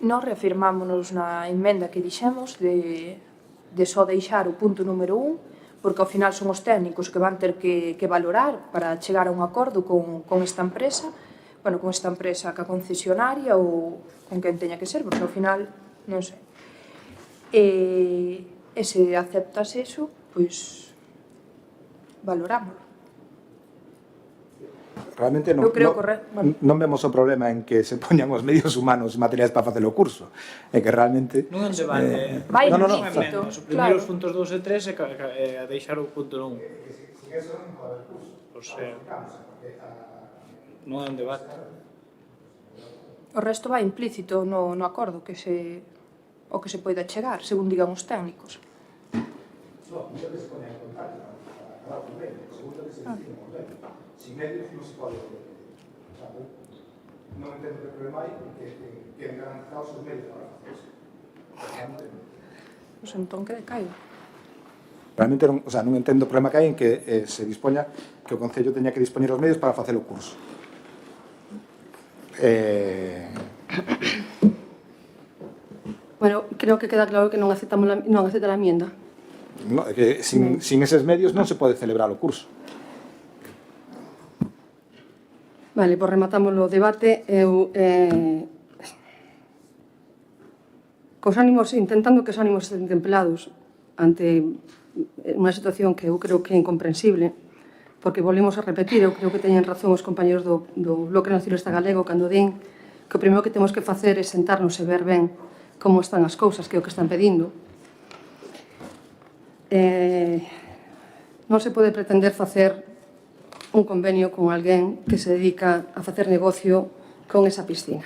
Nós reafirmámonos na emenda que dixemos de só deixar o punto número 1, porque ao final son os técnicos que van ter que valorar para chegar a un acordo con esta empresa, bueno, con esta empresa, ca concesionaria ou con quen teña que ser, porque ao final, non sei. E se aceptas eso, pois valorámoslo. Realmente non vemos o problema en que se poñan os medios humanos e materiais para facer o curso. É que realmente... Non é un debate. Vai non, implícito, suprimir claro. os puntos 2 e 3 e a deixar o punto 1. O sea, non é un debate. O resto vai implícito no acordo o que se poida chegar, según digan os técnicos. Sin medios non se pode ter. Non entendo que problema hai que queden garantizados os medios para facer eso. Pois entón que decaiga. Realmente non entendo o problema que hai en que se dispoña que o Concello teña que dispoñer os medios para facer o curso. Bueno, creo que queda claro que non acepta a enmienda. No, é que sin eses medios non se pode celebrar o curso. Vale, pois rematamos o debate. Eu, cos ánimos, intentando que os ánimos estén templados ante unha situación que eu creo que é incomprensible, porque volvemos a repetir, eu creo que teñen razón os compañeros do Bloque Nacionalista Galego cando din que o primeiro que temos que facer é sentarnos e ver ben como están as cousas, que é o que están pedindo. Non se pode pretender facer un convenio con alguén que se dedica a facer negocio con esa piscina.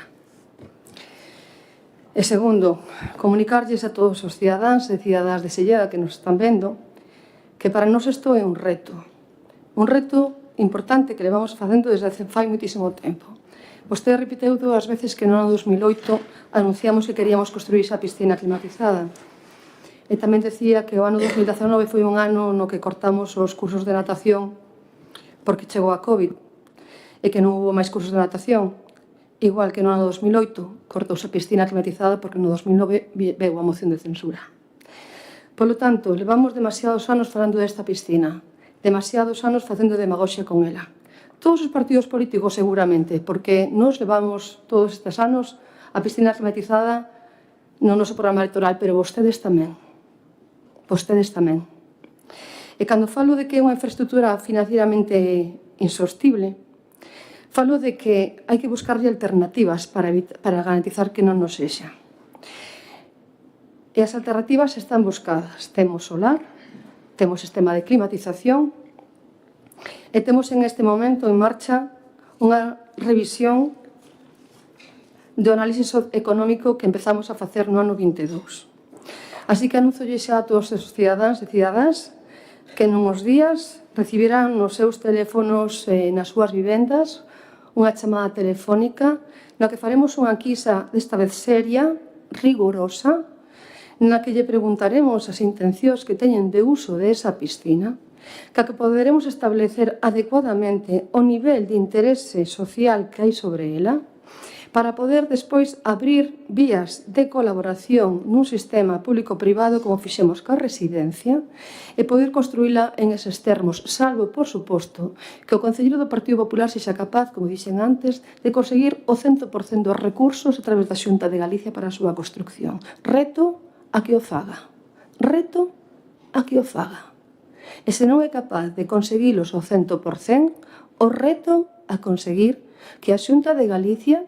E segundo, comunicarlles a todos os cidadáns e cidadás de Silleda que nos están vendo que para nós isto é un reto importante que levamos facendo desde fai moitísimo tempo. Vostede repeteu 2 veces que no ano 2008 anunciamos que queríamos construir esa piscina climatizada. E tamén decía que o ano 2019 foi un ano no que cortamos os cursos de natación porque chegou a COVID e que non hubo máis cursos de natación. Igual que no ano 2008 cortouse a piscina climatizada porque no 2009 veu a moción de censura. Polo tanto, levamos demasiados anos falando desta piscina, demasiados anos facendo demagoxia con ela. Todos os partidos políticos seguramente, porque nos levamos todos estes anos a piscina climatizada no noso programa electoral, pero vostedes tamén. Vostedes tamén. E cando falo de que é unha infraestructura financieramente insostible, falo de que hai que buscarlle alternativas para garantizar que non nos sexa. E as alternativas están buscadas. Temos solar, temos sistema de climatización, e temos en este momento en marcha unha revisión do análisis económico que empezamos a facer no ano 22. Así que anuncio xa a todos os cidadáns e cidadás que nuns días recibirán nos seus teléfonos nas súas vivendas unha chamada telefónica na que faremos unha enquisa desta vez seria, rigurosa, na que lle preguntaremos as intencións que teñen de uso desa piscina, que poderemos establecer adecuadamente o nivel de interese social que hai sobre ela, para poder despois abrir vías de colaboración nun sistema público-privado como fixemos coa residencia e poder construíla en eses termos, salvo, por suposto, que o Concelleiro do Partido Popular sexa capaz, como dixen antes, de conseguir o 100% dos recursos a través da Xunta de Galicia para a súa construcción. Reto a que o faga. Reto a que o faga. E se non é capaz de conseguilos ao 100%, o reto a conseguir que a Xunta de Galicia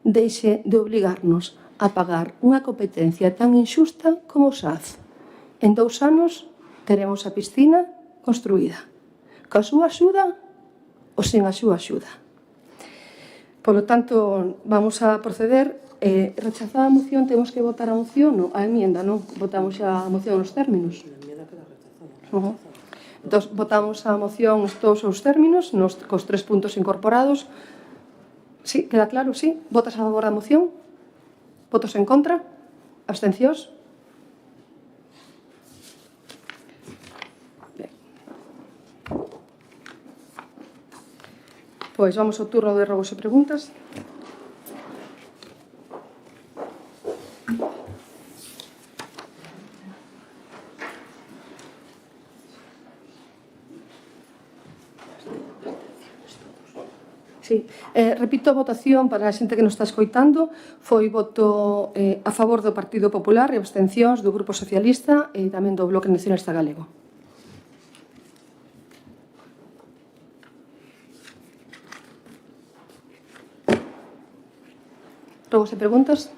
deixe de obligarnos a pagar unha competencia tan injusta como o SAF. En 2 anos teremos a piscina construída, coa súa axuda ou sen a súa axuda. Polo tanto, vamos a proceder. Rechazada a moción, temos que votar a moción, a enmienda, non? Votamos xa a moción nos términos. Entón, votamos a moción todos os términos, cos 3 puntos incorporados. Sí, queda claro, sí? Votas a favor da moción? Votos en contra? Abstencións? Pois vamos ao turno de rogos e preguntas. Sí. Repito a votación para a xente que nos está escoitando. Foi voto a favor do Partido Popular e abstencións do Grupo Socialista e tamén do Bloque Nacionalista Galego. Rogos e preguntas?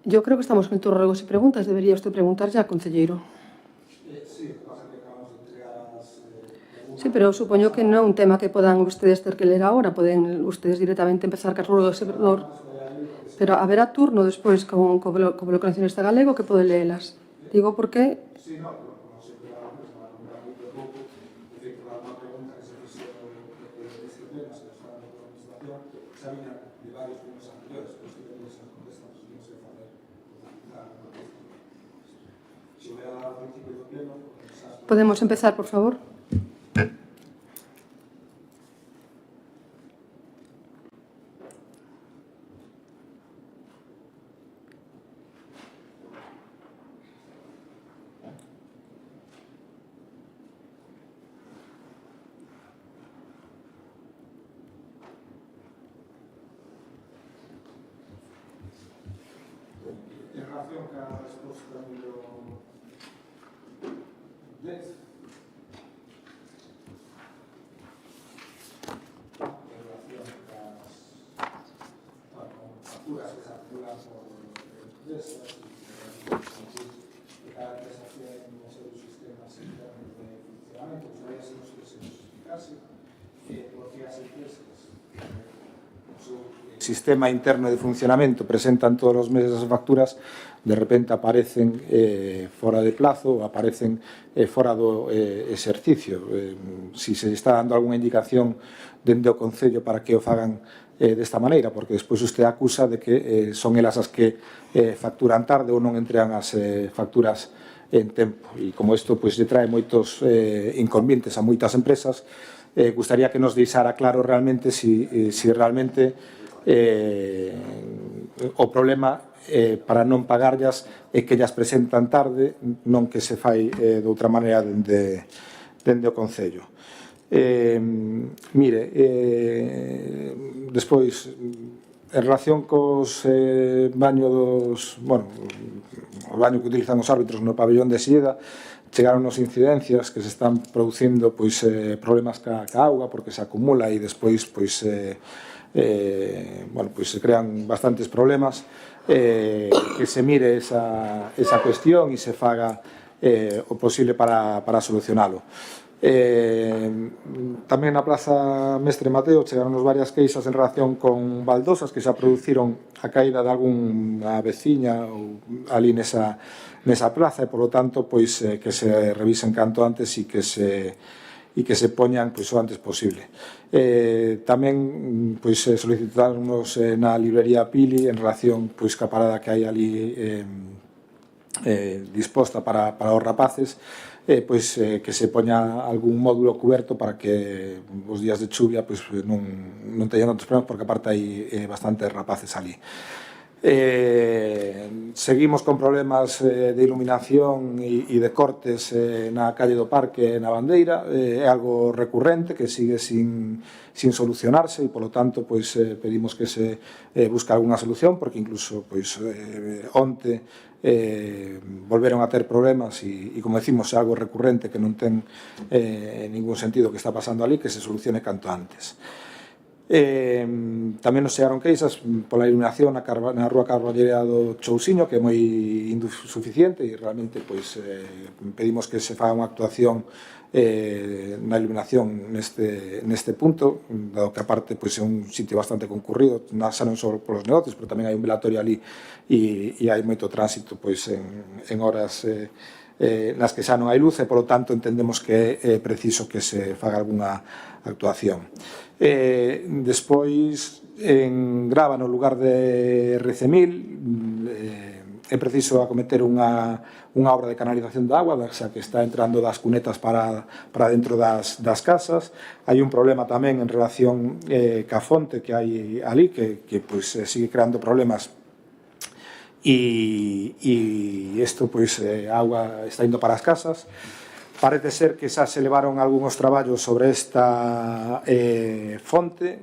Yo creo que estamos en el turno de ruegos y preguntas. Debería usted preguntar ya, concelleiro. Sí, pero supoño que non é un tema que podan ustedes ter que ler agora. Poden ustedes directamente empezar ca ruegos e preguntas. Pero haberá turno despois co Bloque Nacionalista Galego que pode leelas. Digo porque... Podemos empezar, por favor. En relación ca resposta número 10, en relación cas facturas que se acumulan por empresas e cada empresa tiene os seus sistemas internos de funcionamento, gustaría que se nos explicase por que as empresas o seu sistema interno de funcionamento presentan todos os meses as facturas, de repente aparecen fora de plazo ou aparecen fora do exercicio. Si se está dando algunha indicación dende o Concello para que o fagan desta maneira, porque despois usted acusa de que son elas as que facturan tarde ou non entregan as facturas en tempo. E como isto lle trae moitos inconvenientes a moitas empresas, gustaría que nos deixara claro realmente si realmente o problema para non pagarllas é que ellas presentan tarde, non que se fai de outra maneira dende o Concello. Mire, despois, en relación cos baño dos, bueno, o baño que utilizan os árbitros no pabellón de Sieda, chegaron nos incidencias que se están producindo problemas ca auga porque se acumula e despois se crean bastantes problemas, que se mire esa cuestión e se faga o posible para solucionalo. Tamén na Plaza Mestre Mateo chegaron varias queixas en relación con baldosas que xa produciron a caída de algunha veciña ali nesa plaza e, por lo tanto, que se revisen canto antes e que se poñan o antes posible. Tamén solicitáramos na librería Pili en relación ca parada que hai ali disposta para os rapaces, que se poña algún módulo cuberto para que os días de chuvia non teñan outros problemas, porque aparte hai bastantes rapaces ali. Seguimos con problemas de iluminación e de cortes na calle do Parque, na Bandeira. É algo recurrente que sigue sin solucionarse e, polo tanto, pedimos que se busque algunha solución, porque incluso onte volveron a ter problemas e, como decimos, é algo recurrente que non ten ningún sentido que está pasando ali, que se solucione canto antes. Tamén nos chegaron queixas pola iluminación na rúa Carballeira do Chousiño, que é moi insuficiente e realmente pedimos que se faga unha actuación na iluminación neste punto, dado que aparte é un sitio bastante concurrido, xa non só polos negocios, pero tamén hai un velatorio ali e hai moito tránsito en horas nas que xa non hai luz e, polo tanto, entendemos que é preciso que se faga algunha actuación. Despois, en Grava, no lugar de Recemil, é preciso acometer unha obra de canalización de agua, xa que está entrando das cunetas para dentro das casas. Hai un problema tamén en relación ca fonte que hai ali, que sigue creando problemas, e isto, a auga está indo para as casas. Parece ser que xa se levaron algúns traballos sobre esta fonte,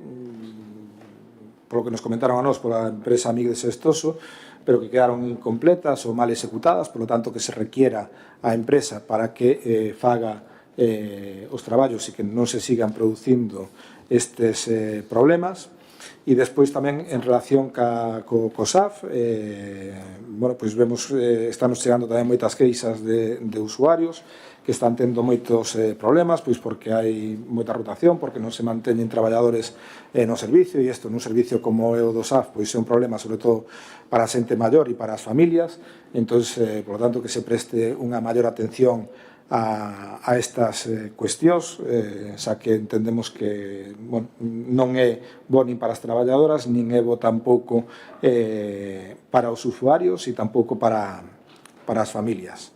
polo que nos comentaron a nós pola empresa Amigo de Sestoso, pero que quedaron incompletas ou mal executadas, polo tanto que se requiera a empresa para que faga os traballos e que non se sigan producindo estes problemas. E despois tamén en relación co SAF, bueno, pois vemos, estamos chegando tamén moitas queixas de usuarios que están tendo moitos problemas, pois porque hai moita rotación, porque non se manteñen traballadores no servicio, e isto nun servicio como é o do SAF, pois é un problema sobre todo para a xente maior e para as familias. Entón, por lo tanto, que se preste unha maior atención a estas cuestións, xa que entendemos que, bueno, non é bo nin para as traballadoras, nin é bo tampouco para os usuarios e tampouco para as familias.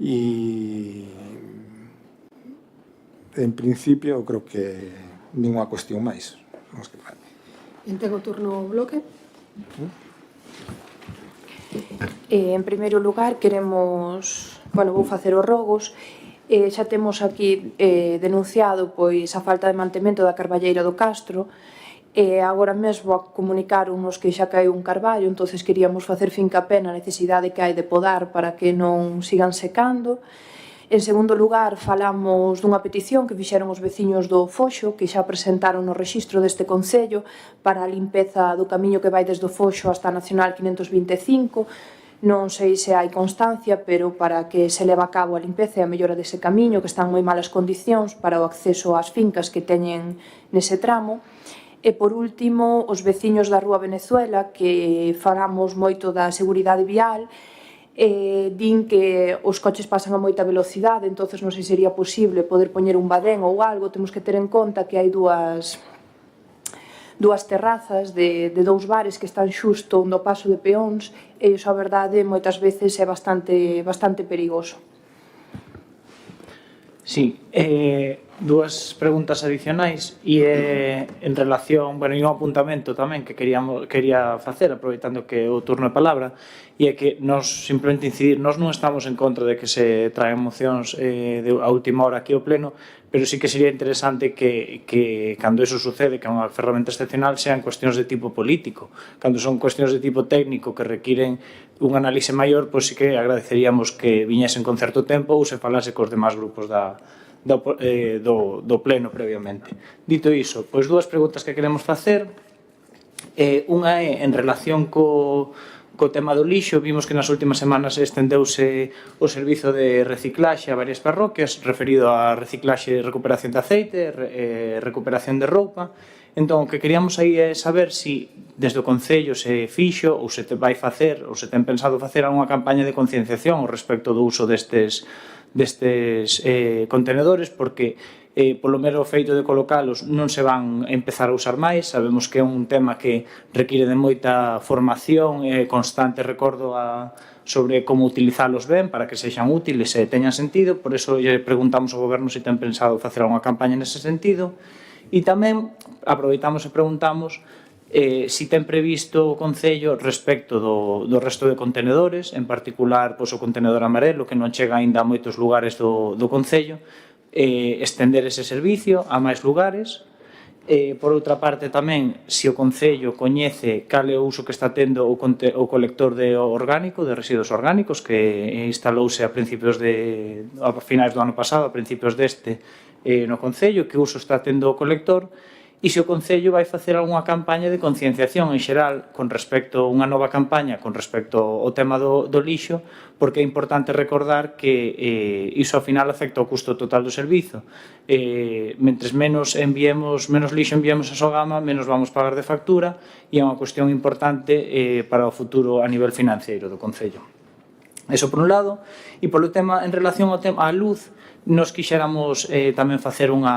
E en principio creo que ninguna cuestión máis. Entego o turno ao bloque. En primeiro lugar, queremos... Bueno, vou facer os rogos. Xa temos aquí denunciado pois a falta de mantemento da carballeira do Castro. Agora mesmo comunicaronnos que xa caeu un carballo, entonces queríamos facer fincapé na necesidade que hai de podar para que non sigan secando. En segundo lugar, falamos dunha petición que fixeron os veciños do Foxo, que xa presentaron no rexistro deste Concello para a limpeza do camiño que vai desde o Foxo hasta a Nacional 525. Non sei se hai constancia, pero para que se leva a cabo a limpeza e a mellora dese camiño, que están moi malas condicións para o acceso ás fincas que teñen nese tramo. E, por último, os veciños da Rúa Venezuela, que falamos moito da seguridade vial, din que os coches pasan a moita velocidade, entonces non sei se sería posible poder poñer un badén ou algo. Temos que ter en conta que hai dúas terrazas de dous bares que están xusto no paso de peóns, e iso, a verdade, moitas veces é bastante perigoso. Sí, dúas preguntas adicionais e en relación, bueno, e un apuntamento tamén que quería facer, aproveitando que o turno de palabra, e é que nos simplemente incidir, nos non estamos en contra de que se traen mocións a última hora aquí ao pleno, pero sí que sería interesante que cando eso sucede, que é unha ferramenta excepcional, sean cuestións de tipo político. Cando son cuestións de tipo técnico que requiren un análise maior, pois sí que agradeceríamos que viñesen con certo tempo ou se falase cos demais grupos do pleno previamente. Dito iso, pois dúas preguntas que queremos facer. Unha é en relación co tema do lixo. Vimos que nas últimas semanas estendeuse o servizo de reciclaxe a varias parroquias referido a reciclaxe e recuperación de aceite, recuperación de roupa. Entón, o que queríamos aí é saber se desde o Concello se fixo ou se vai facer ou se ten pensado facer algunha campaña de concienciación ao respecto do uso destes contenedores, porque polo mero feito de colocalos non se van empezar a usar máis. Sabemos que é un tema que require de moita formación e constante recordo sobre como utilizalos ben para que sexan útiles e teñan sentido. Por iso lle preguntamos ao Goberno se ten pensado facer unha campaña nese sentido. E tamén aproveitamos e preguntamos si ten previsto o Concello respecto do resto de contenedores, en particular o contenedor amarelo, que non chega aínda a moitos lugares do Concello, estender ese servicio a máis lugares. Por outra parte, tamén, se o Concello coñece cal é o uso que está tendo o colector de orgánico, de residuos orgánicos, que instalouse a finais do ano pasado, a principios deste, no Concello, que uso está tendo o colector, e se o Concello vai facer algunha campaña de concienciación en xeral con respecto a unha nova campaña con respecto ao tema do lixo, porque é importante recordar que iso ao final afecta o custo total do servizo. Mentres menos lixo enviemos a Sogama, menos vamos pagar de factura, e é unha cuestión importante para o futuro a nivel financeiro do Concello. Eso por un lado. E polo tema, en relación ao tema á luz, nos quixéramos tamén facer un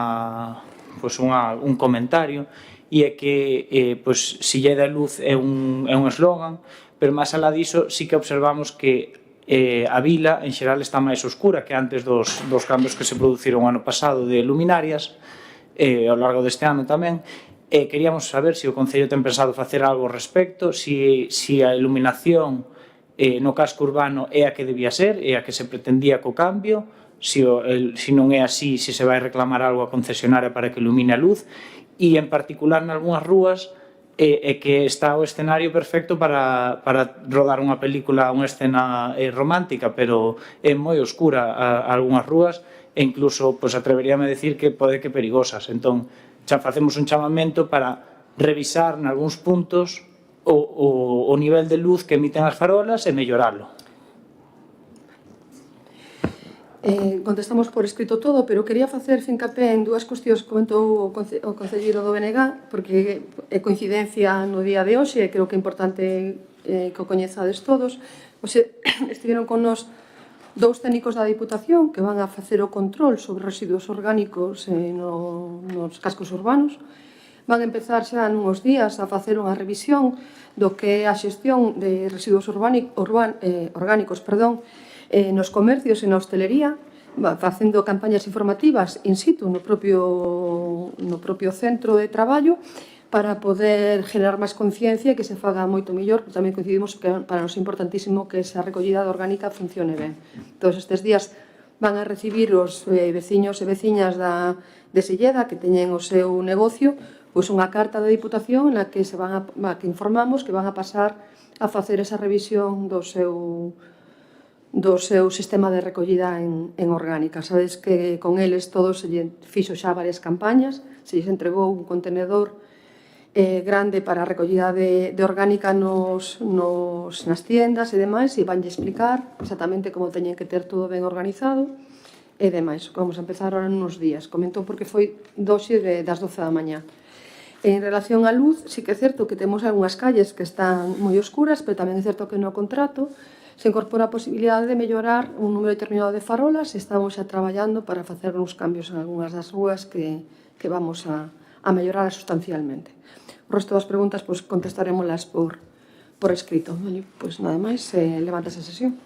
comentario, e é que se lle da luz é un eslogan, pero máis alá diso sí que observamos que a vila en xeral está máis oscura que antes dos cambios que se produciron o ano pasado de luminarias, ao largo deste ano tamén. Queríamos saber se o Concello ten pensado facer algo ao respecto, se a iluminación no casco urbano é a que debía ser, é a que se pretendía co cambio, se non é así, se se vai reclamar algo a concesionaria para que ilumine a luz, e en particular nalgúnas rúas é que está o escenario perfecto para rodar unha película, unha escena romántica, pero é moi oscura algunhas rúas, e incluso atreveríame a decir que pode que perigosas. Entón, facemos un chamamento para revisar nalgúns puntos o nivel de luz que emiten as farolas e melloralo. Contestamos por escrito todo, pero quería facer fincapé en dúas cuestións que comentou o concelleiro do BNG, porque é coincidencia no día de hoxe, e creo que é importante que o coñezades todos. Hoxe estiveron con nos dous técnicos da Diputación que van a facer o control sobre residuos orgánicos nos cascos urbanos. Van a empezar xa nuns días a facer unha revisión do que é a xestión de residuos orgánicos nos comercios e na hostelería, facendo campañas informativas in situ no propio centro de traballo para poder generar máis conciencia e que se faga moito mellor, porque tamén coincidimos que para nós é importantísimo que esa recollida orgánica funcione ben. Todos estes días van a recibir os veciños e veciñas de Silleda que teñen o seu negocio pois unha carta da Diputación na que que informamos que van a pasar a facer esa revisión do seu sistema de recollida en orgánica. Sabedes que con eles todos se fixo xa varias campañas, se lles entregou un contenedor grande para a recollida de orgánica nas tiendas e demais, e vanlle explicar exactamente como teñen que ter todo ben organizado e demais. Vamos a empezar ahora nuns días. Comentou porque foi doxe das 12 da mañá. En relación á luz, sí que é certo que temos algunhas calles que están moi oscuras, pero tamén é certo que no contrato se incorpora a posibilidade de mellorar un número determinado de farolas e estamos xa traballando para facer uns cambios en algunhas das rúas que vamos a mellorar sustancialmente. O resto das preguntas contestarémolas por escrito. Pois nada máis, levanta esa sesión.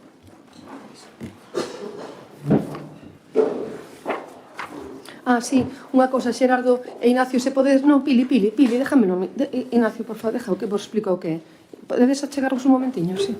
Sí, unha cousa, Xerardo e Ignacio, se podedes... Non, Pili, déjame, Ignacio, por favor, deixa o que vos explico o que é. Podedes achegarvos un momentiño, sí.